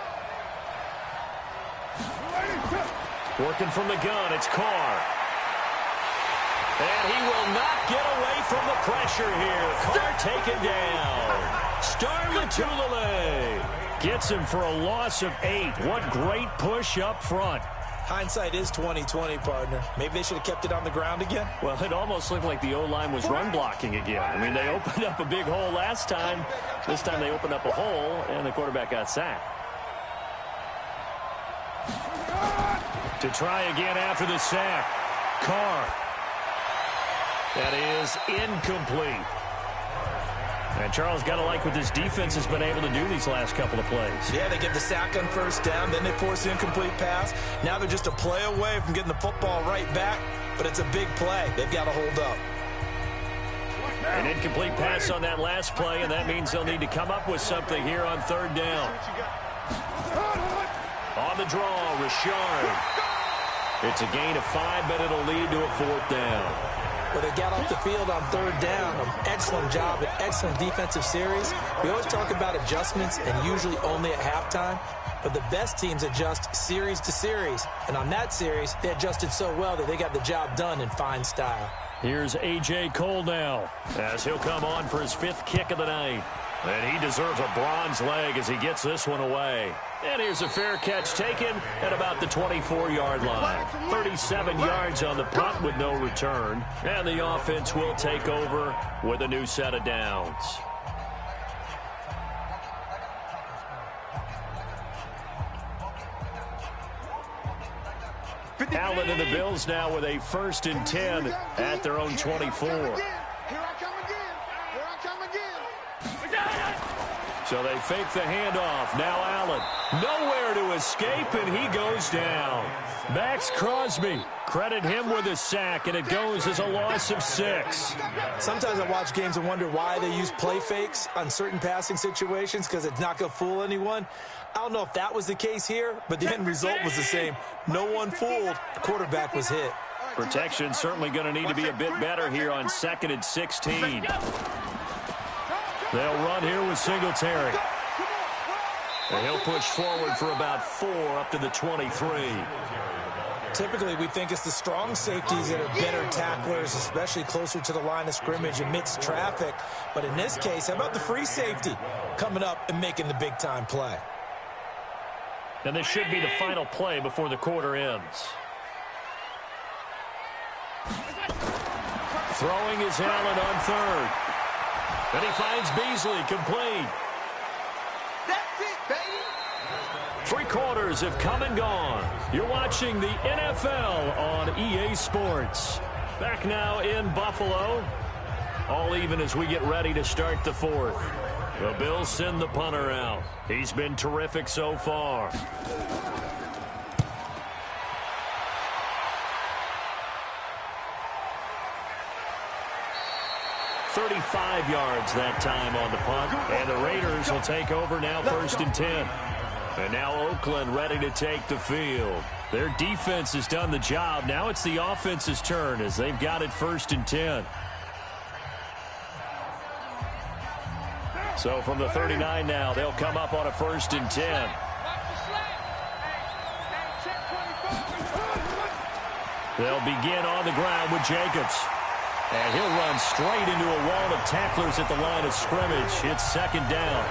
Speaker 5: Working from the gun, it's Carr. And he will not get away from the pressure here. Carr taken down. Star Lotulelei gets him for a loss of 8. What great push up front.
Speaker 6: Hindsight is 20/20, partner. Maybe they should have kept it on the ground again.
Speaker 5: Well, it almost looked like the O-line was run blocking again. I mean, they opened up a big hole last time. This time they opened up a hole, and the quarterback got sacked. To try again after the sack. Carr. That is incomplete. And Charles, got to like what this defense has been able to do these last couple of plays.
Speaker 6: Yeah, they get the sack on first down, then they force the incomplete pass. Now they're just a play away from getting the football right back, but it's a big play. They've got to hold up.
Speaker 5: An incomplete pass on that last play, and that means they'll need to come up with something here on third down. On the draw, Richard. It's a gain of 5, but it'll lead to a fourth down.
Speaker 6: Well, they got off the field on third down. An excellent job, an excellent defensive series. We always talk about adjustments and usually only at halftime, but the best teams adjust series to series. And on that series, they adjusted so well that they got the job done in fine style.
Speaker 5: Here's A.J. Cole now as he'll come on for his 5th kick of the night. And he deserves a bronze leg as he gets this one away. And here's a fair catch taken at about the 24-yard line. 37 yards on the punt with no return. And the offense will take over with a new set of downs. Allen and the Bills now with a 1st and 10 at their own 24.
Speaker 7: Here I come again. Here I come again.
Speaker 5: So they fake the handoff. Now Allen. Nowhere to escape, and he goes down. Max Crosby. Credit him with a sack, and it goes as a loss of 6.
Speaker 6: Sometimes I watch games and wonder why they use play fakes on certain passing situations because it's not going to fool anyone. I don't know if that was the case here, but the end result was the same. No one fooled. The quarterback was hit.
Speaker 5: Protection certainly going to need to be a bit better here on 2nd and 16. They'll run here with Singletary. And he'll push forward for about 4 up to the 23.
Speaker 6: Typically, we think it's the strong safeties that are better tacklers, especially closer to the line of scrimmage amidst traffic. But in this case, how about the free safety coming up and making the big-time play?
Speaker 5: And this should be the final play before the quarter ends. Throwing is Allen on 3rd. And he finds Beasley complete.
Speaker 7: That's it, baby.
Speaker 5: 3 quarters have come and gone. You're watching the NFL on EA Sports. Back now in Buffalo. All even as we get ready to start the 4th. The Bills send the punter out. He's been terrific so far. 35 yards that time on the punt. And the Raiders will take over now 1st and 10. And now Oakland ready to take the field. Their defense has done the job. Now it's the offense's turn as they've got it 1st and 10. So from the 39 now, they'll come up on a 1st and 10. They'll begin on the ground with Jacobs. And he'll run straight into a wall of tacklers at the line of scrimmage. It's 2nd down.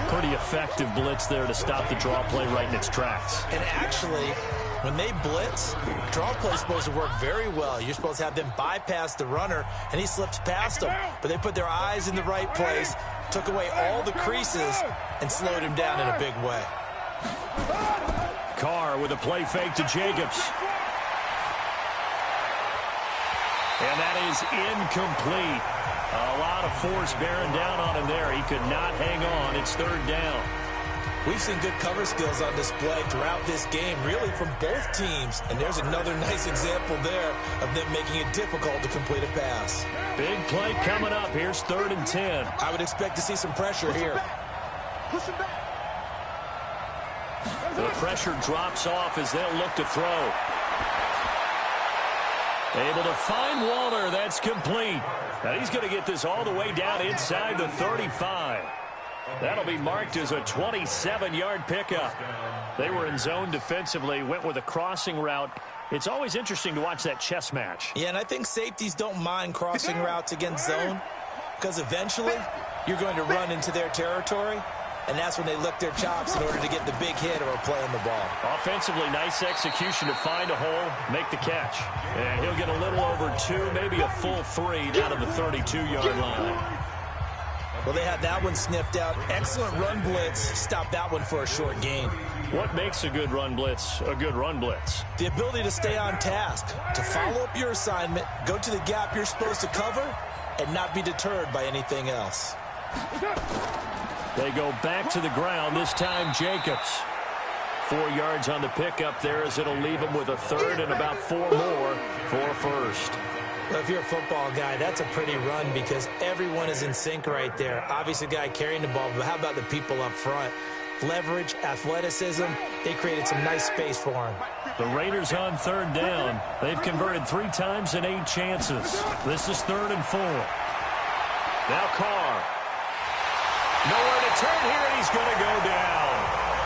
Speaker 5: Pretty effective blitz there to stop the draw play right in its tracks.
Speaker 6: And actually, when they blitz, draw play is supposed to work very well. You're supposed to have them bypass the runner, and he slipped past them. But they put their eyes in the right place, took away all the creases, and slowed him down in a big way.
Speaker 5: Carr with a play fake to Jacobs. And that is incomplete. A lot of force bearing down on him there. He could not hang on. It's 3rd down.
Speaker 6: We've seen good cover skills on display throughout this game, really from both teams. And there's another nice example there of them making it difficult to complete a pass.
Speaker 5: Big play coming up. Here's 3rd and 10.
Speaker 6: I would expect to see some pressure here.
Speaker 5: The pressure drops off as they'll look to throw. Able to find Waller. That's complete. Now he's going to get this all the way down inside the 35. That'll be marked as a 27-yard pickup. They were in zone defensively, went with a crossing route. It's always interesting to watch that chess match.
Speaker 6: Yeah, and I think safeties don't mind crossing routes against zone because eventually you're going to run into their territory. and that's when they lick their chops in order to get the big hit or play on the ball.
Speaker 5: Offensively, nice execution to find a hole, make the catch. And he'll get a little over 2, maybe a full 3 down to the 32-yard line.
Speaker 6: Well, they had that one sniffed out. Excellent run blitz. Stop that one for a short gain.
Speaker 5: What makes a good run blitz a good run blitz?
Speaker 6: The ability to stay on task, to follow up your assignment, go to the gap you're supposed to cover, and not be deterred by anything else.
Speaker 5: They go back to the ground, this time Jacobs. 4 yards on the pickup there as it'll leave him with a third and about 4 more for a first.
Speaker 6: Well, if you're a football guy, that's a pretty run because everyone is in sync right there. Obviously, the guy carrying the ball, but how about the people up front? Leverage, athleticism, they created some nice space for him.
Speaker 5: The Raiders on 3rd down. They've converted 3 times in 8 chances. This is 3rd and 4. Now Carr. Nowhere to turn here, and he's going to go down.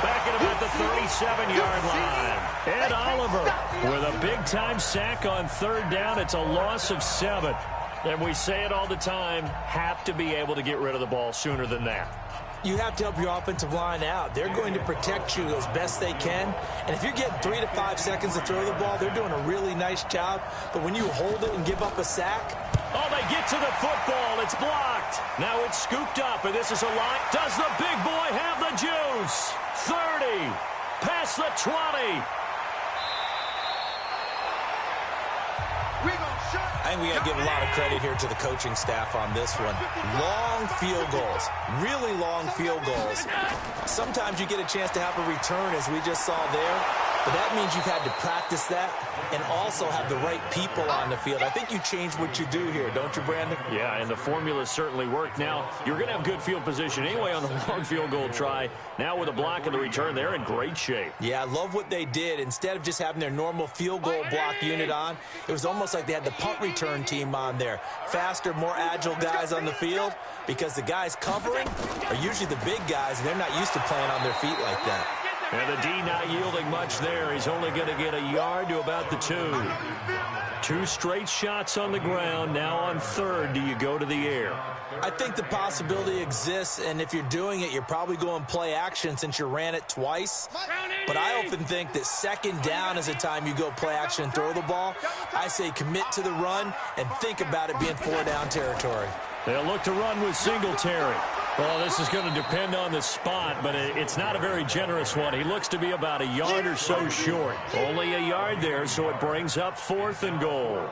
Speaker 5: Back at about the 37-yard line. Ed Oliver with a big-time sack on 3rd down. It's a loss of 7. And we say it all the time, have to be able to get rid of the ball sooner than that.
Speaker 6: You have to help your offensive line out. They're going to protect you as best they can. And if you're getting 3 to 5 seconds to throw the ball, they're doing a really nice job. But when you hold it and give up a sack...
Speaker 5: Oh, they get to the football. It's blocked. Now it's scooped up, and this is a line. Does the big boy have the juice? 30. Past the 20.
Speaker 6: I think we got to give a lot of credit here to the coaching staff on this one. Long field goals, really long field goals. Sometimes you get a chance to have a return, as we just saw there, but that means you've had to practice that and also have the right people on the field. I think you change what you do here, don't you, Brandon?
Speaker 5: Yeah, and the formula certainly worked. Now, you're going to have good field position anyway on the long field goal try. Now with a block and the return, they're in great shape.
Speaker 6: Yeah, I love what they did. Instead of just having their normal field goal block unit on, it was almost like they had the punt return team on there. Faster, more agile guys on the field because the guys covering are usually the big guys, and they're not used to playing on their feet like that.
Speaker 5: And the D not yielding much there. He's only going to get a yard to about the 2. 2 straight shots on the ground. Now on 3rd, do you go to the air?
Speaker 6: I think the possibility exists, and if you're doing it, you're probably going play action since you ran it twice. But I often think that 2nd down is the time you go play action and throw the ball. I say commit to the run and think about it being 4 down territory.
Speaker 5: They'll look to run with Singletary. Well, this is going to depend on the spot, but it's not a very generous one. He looks to be about a yard or so short. Only a yard there, so it brings up 4th and goal.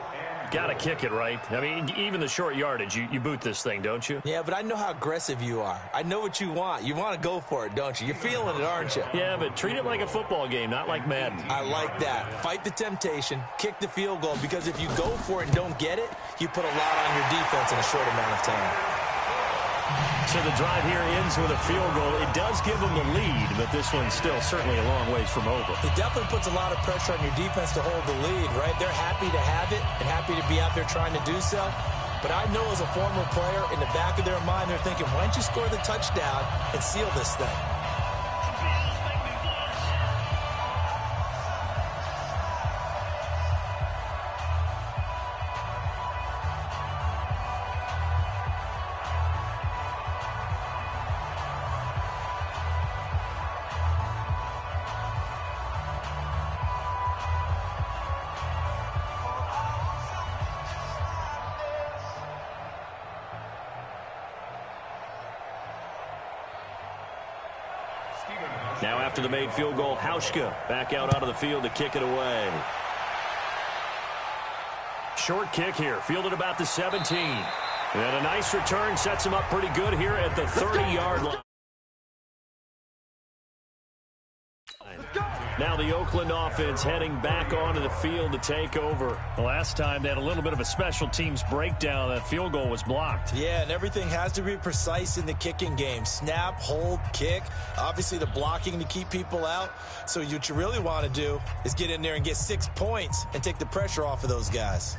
Speaker 5: Got to kick it, right? I mean, even the short yardage, you boot this thing, don't you?
Speaker 6: Yeah, but I know how aggressive you are. I know what you want. You want to go for it, don't you? You're feeling it, aren't you?
Speaker 5: Yeah, but treat it like a football game, not like Madden.
Speaker 6: I like that. Fight the temptation, kick the field goal, because if you go for it and don't get it, you put a lot on your defense in a short amount of time.
Speaker 5: So the drive here ends with a field goal. It does give them the lead, but this one's still certainly a long ways from over.
Speaker 6: It definitely puts a lot of pressure on your defense to hold the lead, right? They're happy to have it and happy to be out there trying to do so. But I know as a former player, in the back of their mind, they're thinking, why don't you score the touchdown and seal this thing?
Speaker 5: Now after the made field goal, Hauschka back out onto the field to kick it away. Short kick here, fielded about the 17. And a nice return sets him up pretty good here at the 30-yard line. Now the Oakland offense heading back onto the field to take over. The last time they had a little bit of a special teams breakdown. That field goal was blocked.
Speaker 6: Yeah, and everything has to be precise in the kicking game. Snap, hold, kick. Obviously the blocking to keep people out. So what you really want to do is get in there and get 6 points and take the pressure off of those guys.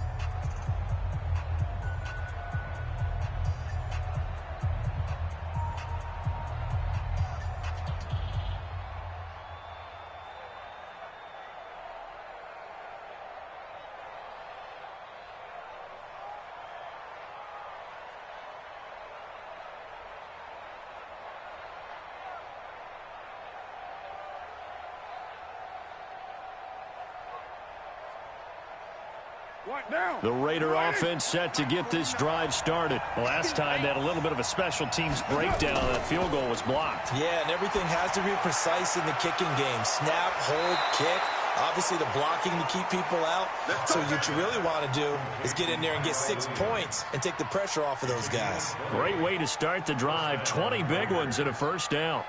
Speaker 5: The Raider offense set to get this drive started. Last time they had a little bit of a special teams breakdown. That field goal was blocked.
Speaker 6: Yeah, and everything has to be precise in the kicking game. Snap, hold, kick. Obviously, the blocking to keep people out. So what you really want to do is get in there and get 6 points and take the pressure off of those guys.
Speaker 5: Great way to start the drive. 20 big ones and a first down.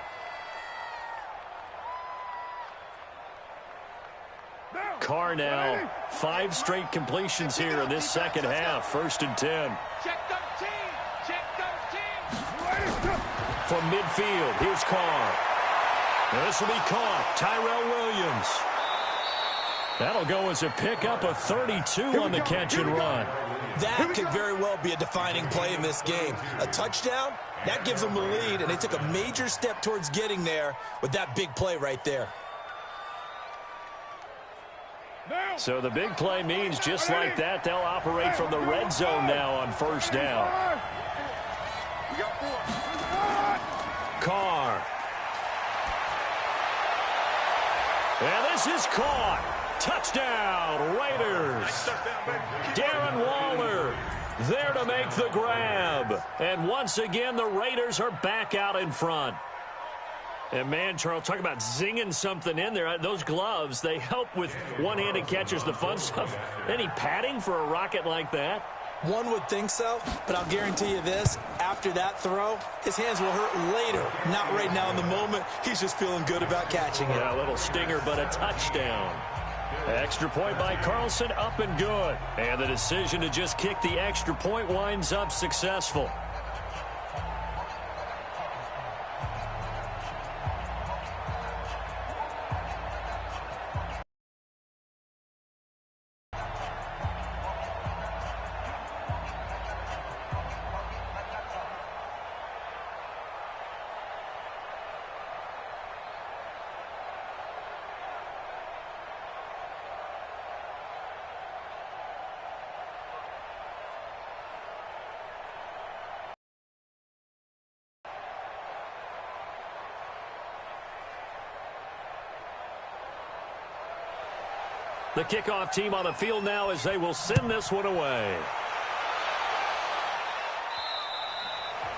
Speaker 5: Carr now. 5 straight completions here in this second half. 1st and 10.
Speaker 7: Check those teams. Check those teams.
Speaker 5: From midfield, here's Carr. Now this will be caught. Tyrell Williams. That'll go as a pickup of 32 on the catch and run.
Speaker 6: That could very well be a defining play in this game. A touchdown, that gives them the lead, and they took a major step towards getting there with that big play right there.
Speaker 5: So the big play means just like that, they'll operate from the red zone now on 1st down. Carr. And this is caught. Touchdown, Raiders. Darren Waller there to make the grab. And once again, the Raiders are back out in front. And, man, Charles, talk about zinging something in there. Those gloves, they help with one-handed catches, the fun stuff. Any padding for a rocket like that?
Speaker 6: One would think so, but I'll guarantee you this. After that throw, his hands will hurt later. Not right now in the moment. He's just feeling good about catching it.
Speaker 5: Yeah, a little stinger, but a touchdown. Extra point by Carlson, up and good. And the decision to just kick the extra point winds up successful. The kickoff team on the field now as they will send this one away.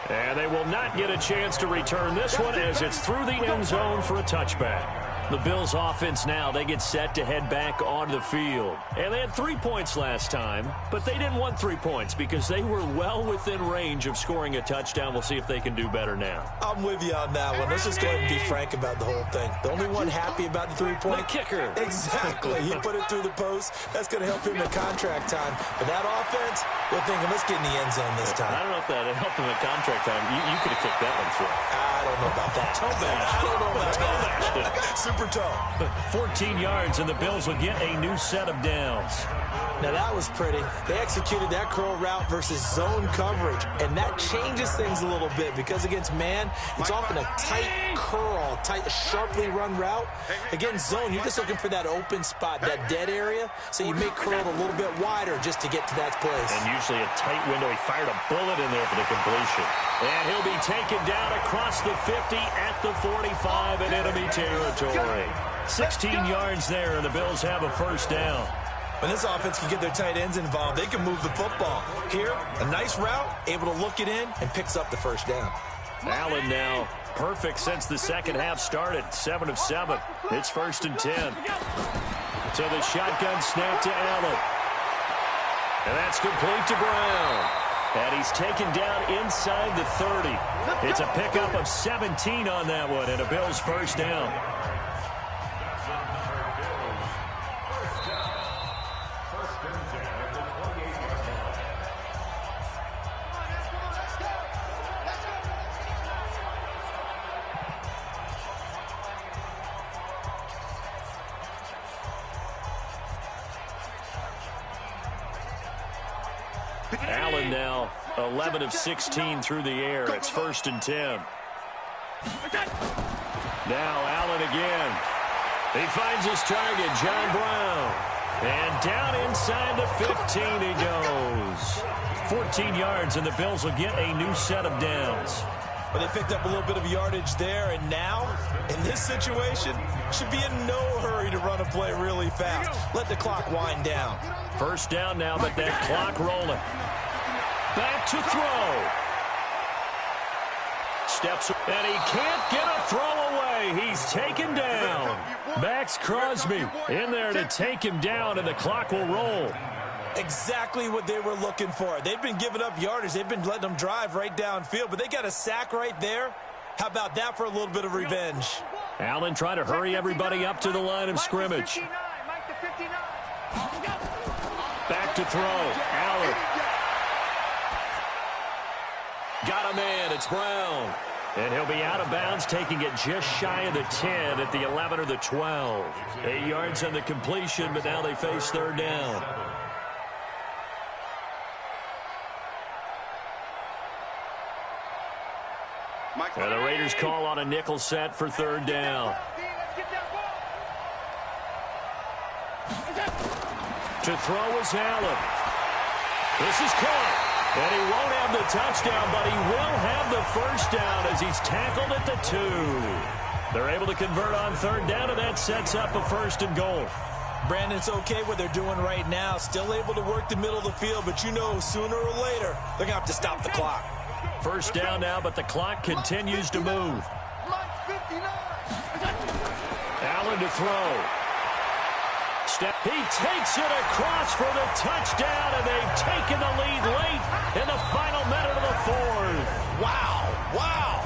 Speaker 5: And they will not get a chance to return this one as it's through the end zone for a touchback. The Bills offense now, they get set to head back onto the field. And they had 3 points last time, but they didn't want 3 points because they were well within range of scoring a touchdown. We'll see if they can do better now.
Speaker 6: I'm with you on that one. Let's just go ahead and be frank about the whole thing. The only one happy about the 3-point?
Speaker 5: The kicker.
Speaker 6: Exactly. He put it through the post. That's going to help him in contract time. But that offense, they're thinking, let's get in the end zone this time.
Speaker 5: I don't know if that helped him in contract time. You could have kicked that one through.
Speaker 6: I don't know about that. I don't know about that. Super toe.
Speaker 5: 14 yards, and the Bills will get a new set of downs.
Speaker 6: Now, that was pretty. They executed that curl route versus zone coverage, and that changes things a little bit because against man, it's often a tight curl, sharply run route. Against zone, you're just looking for that open spot, that dead area, so you make curl a little bit wider just to get to that place.
Speaker 5: And usually a tight window. He fired a bullet in there for the completion. And he'll be taken down across the 50 at the 45 in enemy territory. 16 yards there, and the Bills have a first down.
Speaker 6: When this offense can get their tight ends involved, they can move the football. Here, a nice route, able to look it in, and picks up the first down.
Speaker 5: Allen now perfect since the second half started. 7 of 7. It's 1st and 10. So the shotgun snap to Allen. And that's complete to Brown. And he's taken down inside the 30. It's a pickup of 17 on that one, and a Bills first down. Allen now 11 of 16 through the air. It's 1st and 10. Now Allen again. He finds his target, John Brown. And down inside the 15 he goes. 14 yards, and the Bills will get a new set of downs.
Speaker 6: Well, they picked up a little bit of yardage there, and now, in this situation, should be in no hurry to run a play really fast. Let the clock wind down.
Speaker 5: First down now, but that clock rolling. Back to throw. Steps, and he can't get a throw away. He's taken down. Max Crosby in there to take him down, and the clock will roll.
Speaker 6: Exactly what they were looking for. They've been giving up yardage. They've been letting them drive right downfield, but they got a sack right there. How about that for a little bit of revenge?
Speaker 5: Allen trying to hurry everybody up to the line of scrimmage. Back to throw. Allen. Got a man. It's Brown. And he'll be out of bounds, taking it just shy of the 10 at the 11 or the 12. 8 yards on the completion, but now they face third down. And the Raiders call on a nickel set for third down. To throw is Allen. This is caught. And he won't have the touchdown, but he will have the first down as he's tackled at the 2. They're able to convert on third down, and that sets up a first and goal.
Speaker 6: Brandon, it's okay what they're doing right now. Still able to work the middle of the field, but you know sooner or later they're going to have to stop the clock.
Speaker 5: First down now, but the clock continues to move. Allen to throw. He takes it across for the touchdown, and they've taken the lead late in the final minute of the fourth.
Speaker 6: Wow, wow,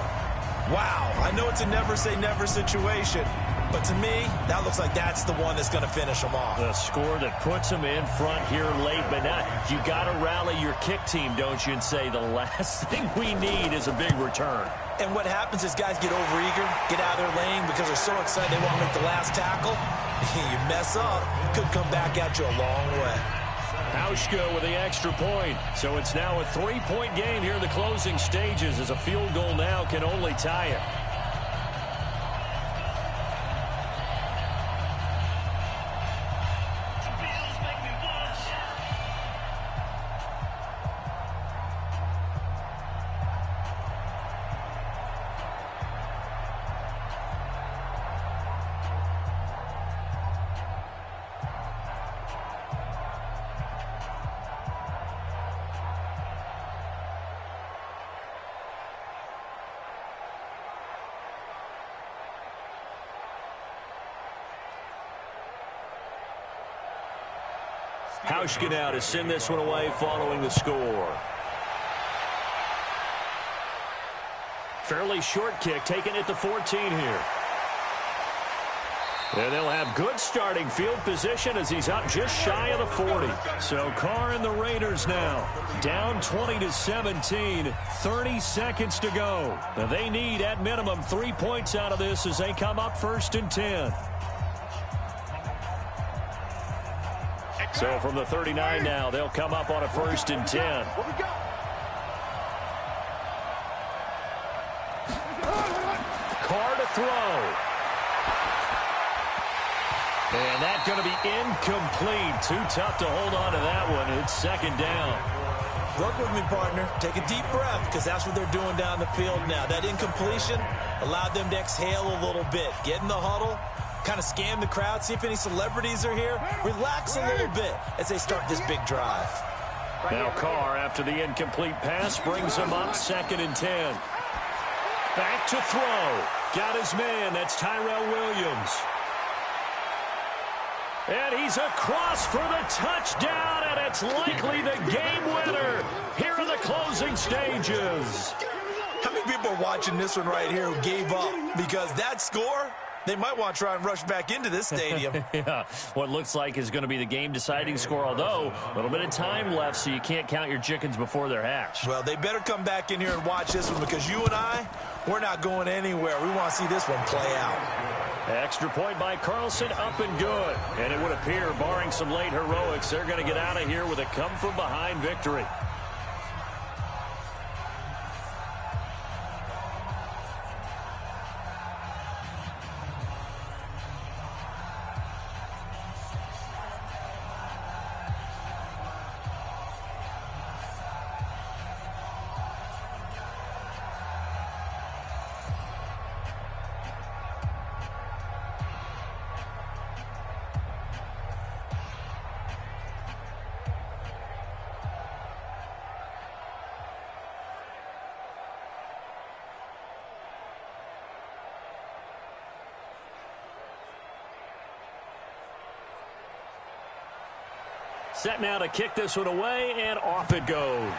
Speaker 6: wow. I know it's a never-say-never situation, but to me, that looks like that's the one that's going to finish them off.
Speaker 5: The score that puts them in front here late, but now you got to rally your kick team, don't you, and say the last thing we need is a big return.
Speaker 6: And what happens is guys get overeager, get out of their lane because they're so excited they want to make the last tackle. You mess up, could come back at you a long way.
Speaker 5: Hauschka with the extra point. So it's now a 3-point game here in the closing stages as a field goal now can only tie it. Hauschka now to send this one away following the score. Fairly short kick, taking it to 14 here. And they'll have good starting field position as he's up just shy of the 40. So Carr and the Raiders now down 20-17, 30 seconds to go. Now they need at minimum 3 points out of this as they come up first and 10. So from the 39 now, they'll come up on a first and 10. Carr to throw. And that's going to be incomplete. Too tough to hold on to that one. It's second down.
Speaker 6: Work with me, partner. Take a deep breath because that's what they're doing down the field now. That incompletion allowed them to exhale a little bit. Get in the huddle. Kind of scan the crowd, see if any celebrities are here. Relax a little bit as they start this big drive.
Speaker 5: Now Carr, after the incomplete pass, brings him up second and 10. Back to throw. Got his man. That's Tyrell Williams. And he's across for the touchdown, and it's likely the game winner here in the closing stages.
Speaker 6: How many people are watching this one right here who gave up? Because that score, they might want to try and rush back into this stadium.
Speaker 5: Yeah, what looks like is going to be the game-deciding score, although a little bit of time left, so you can't count your chickens before they're hatched.
Speaker 6: Well, they better come back in here and watch this one because you and I, we're not going anywhere. We want to see this one play out.
Speaker 5: Extra point by Carlson, up and good. And it would appear, barring some late heroics, they're going to get out of here with a come-from-behind victory. Set now to kick this one away, and off it goes.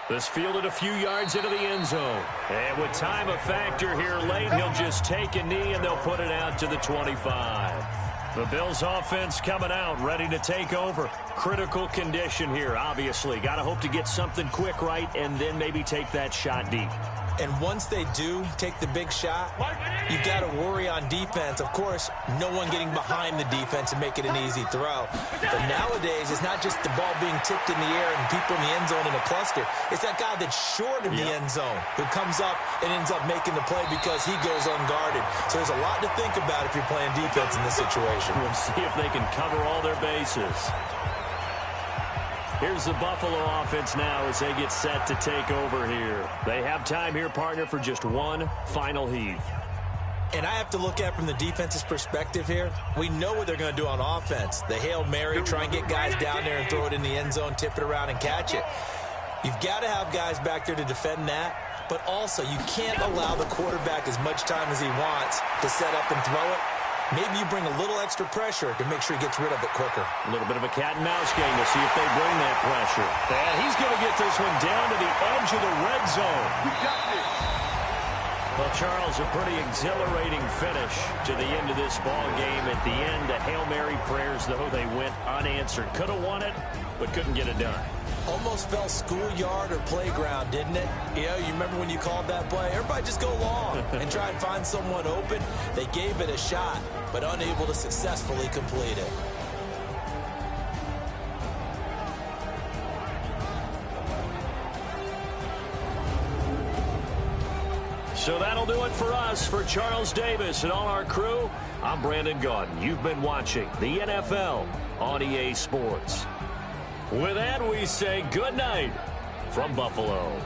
Speaker 5: This fielded a few yards into the end zone. And with time a factor here late, he'll just take a knee, and they'll put it out to the 25. The Bills offense coming out, ready to take over. Critical condition here, obviously. Got to hope to get something quick right and then maybe take that shot deep.
Speaker 6: And once they do take the big shot, you've got to worry on defense. Of course, no one getting behind the defense and make it an easy throw. But nowadays, it's not just the ball being tipped in the air and people in the end zone in a cluster. It's that guy that's short of the end zone who comes up and ends up making the play because he goes unguarded. So there's a lot to think about if you're playing defense in this situation.
Speaker 5: We'll see if they can cover all their bases. Here's the Buffalo offense now as they get set to take over here. They have time here, partner, for just one final heave.
Speaker 6: And I have to look at it from the defense's perspective here. We know what they're going to do on offense. The Hail Mary, try and get guys down there and throw it in the end zone, tip it around and catch it. You've got to have guys back there to defend that. But also, you can't allow the quarterback as much time as he wants to set up and throw it. Maybe you bring a little extra pressure to make sure he gets rid of it quicker.
Speaker 5: A little bit of a cat and mouse game to see if they bring that pressure. And he's going to get this one down to the edge of the red zone. Well, Charles, a pretty exhilarating finish to the end of this ball game. At the end, the Hail Mary prayers, though, they went unanswered. Could have won it, but couldn't get it done.
Speaker 6: Almost felt schoolyard or playground, didn't it? You know, you remember when you called that play? Everybody just go long and try and find someone open. They gave it a shot, but unable to successfully complete it.
Speaker 5: So that'll do it for us. For Charles Davis and all our crew, I'm Brandon Gaudin. You've been watching the NFL on EA Sports. With that, we say good night from Buffalo.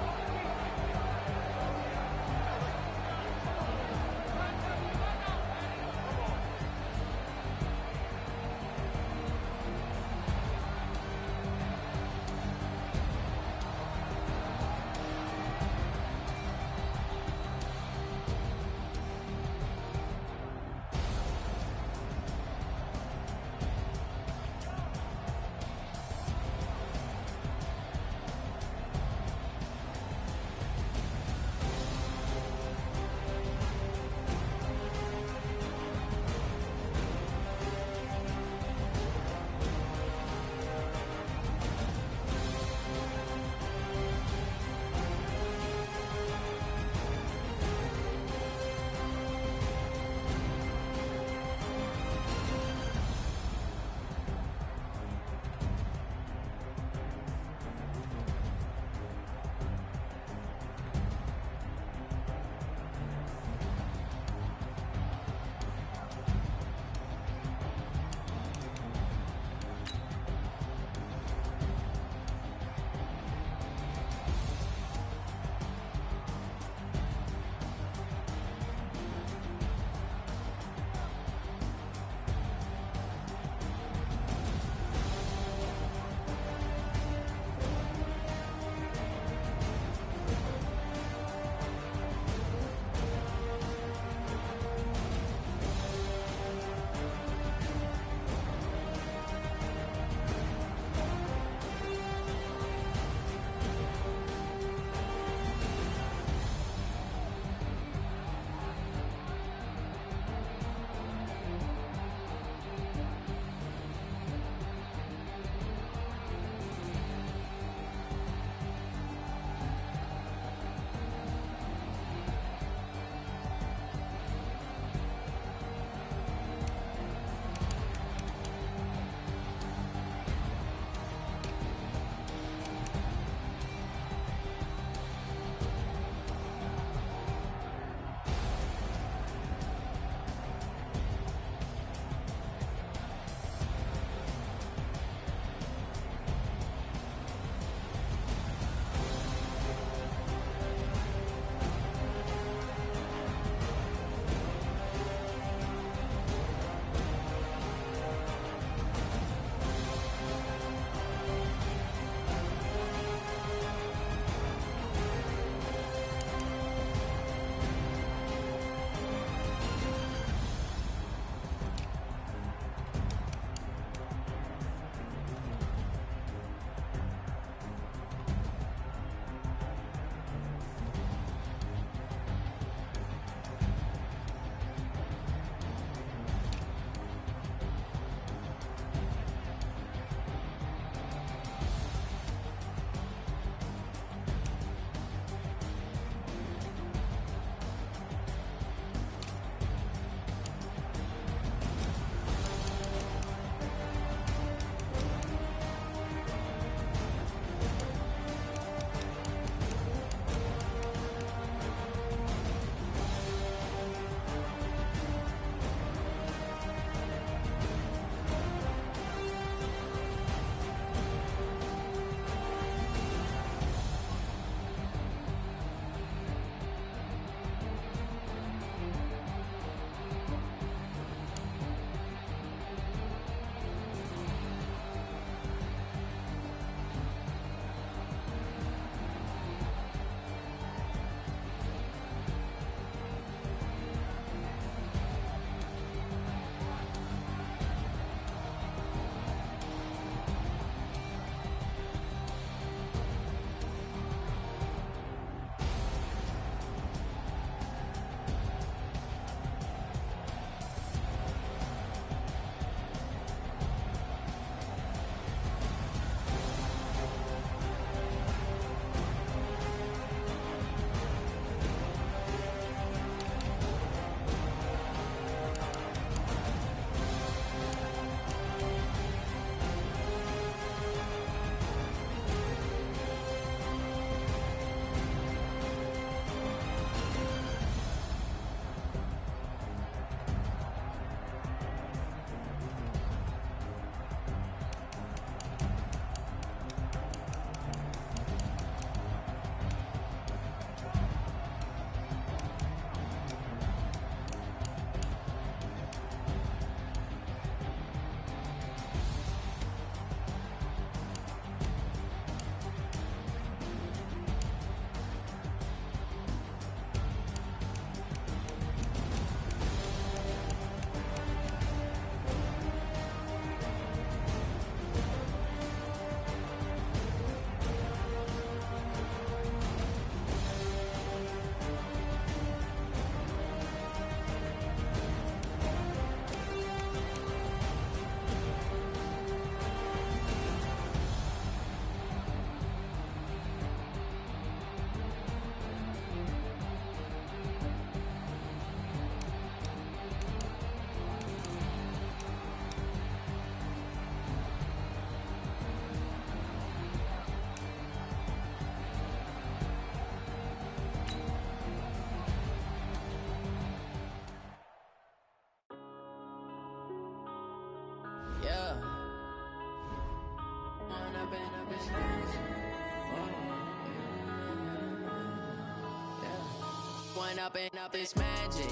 Speaker 1: blowing up and up this magic.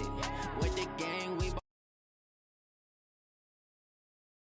Speaker 1: With the gang, we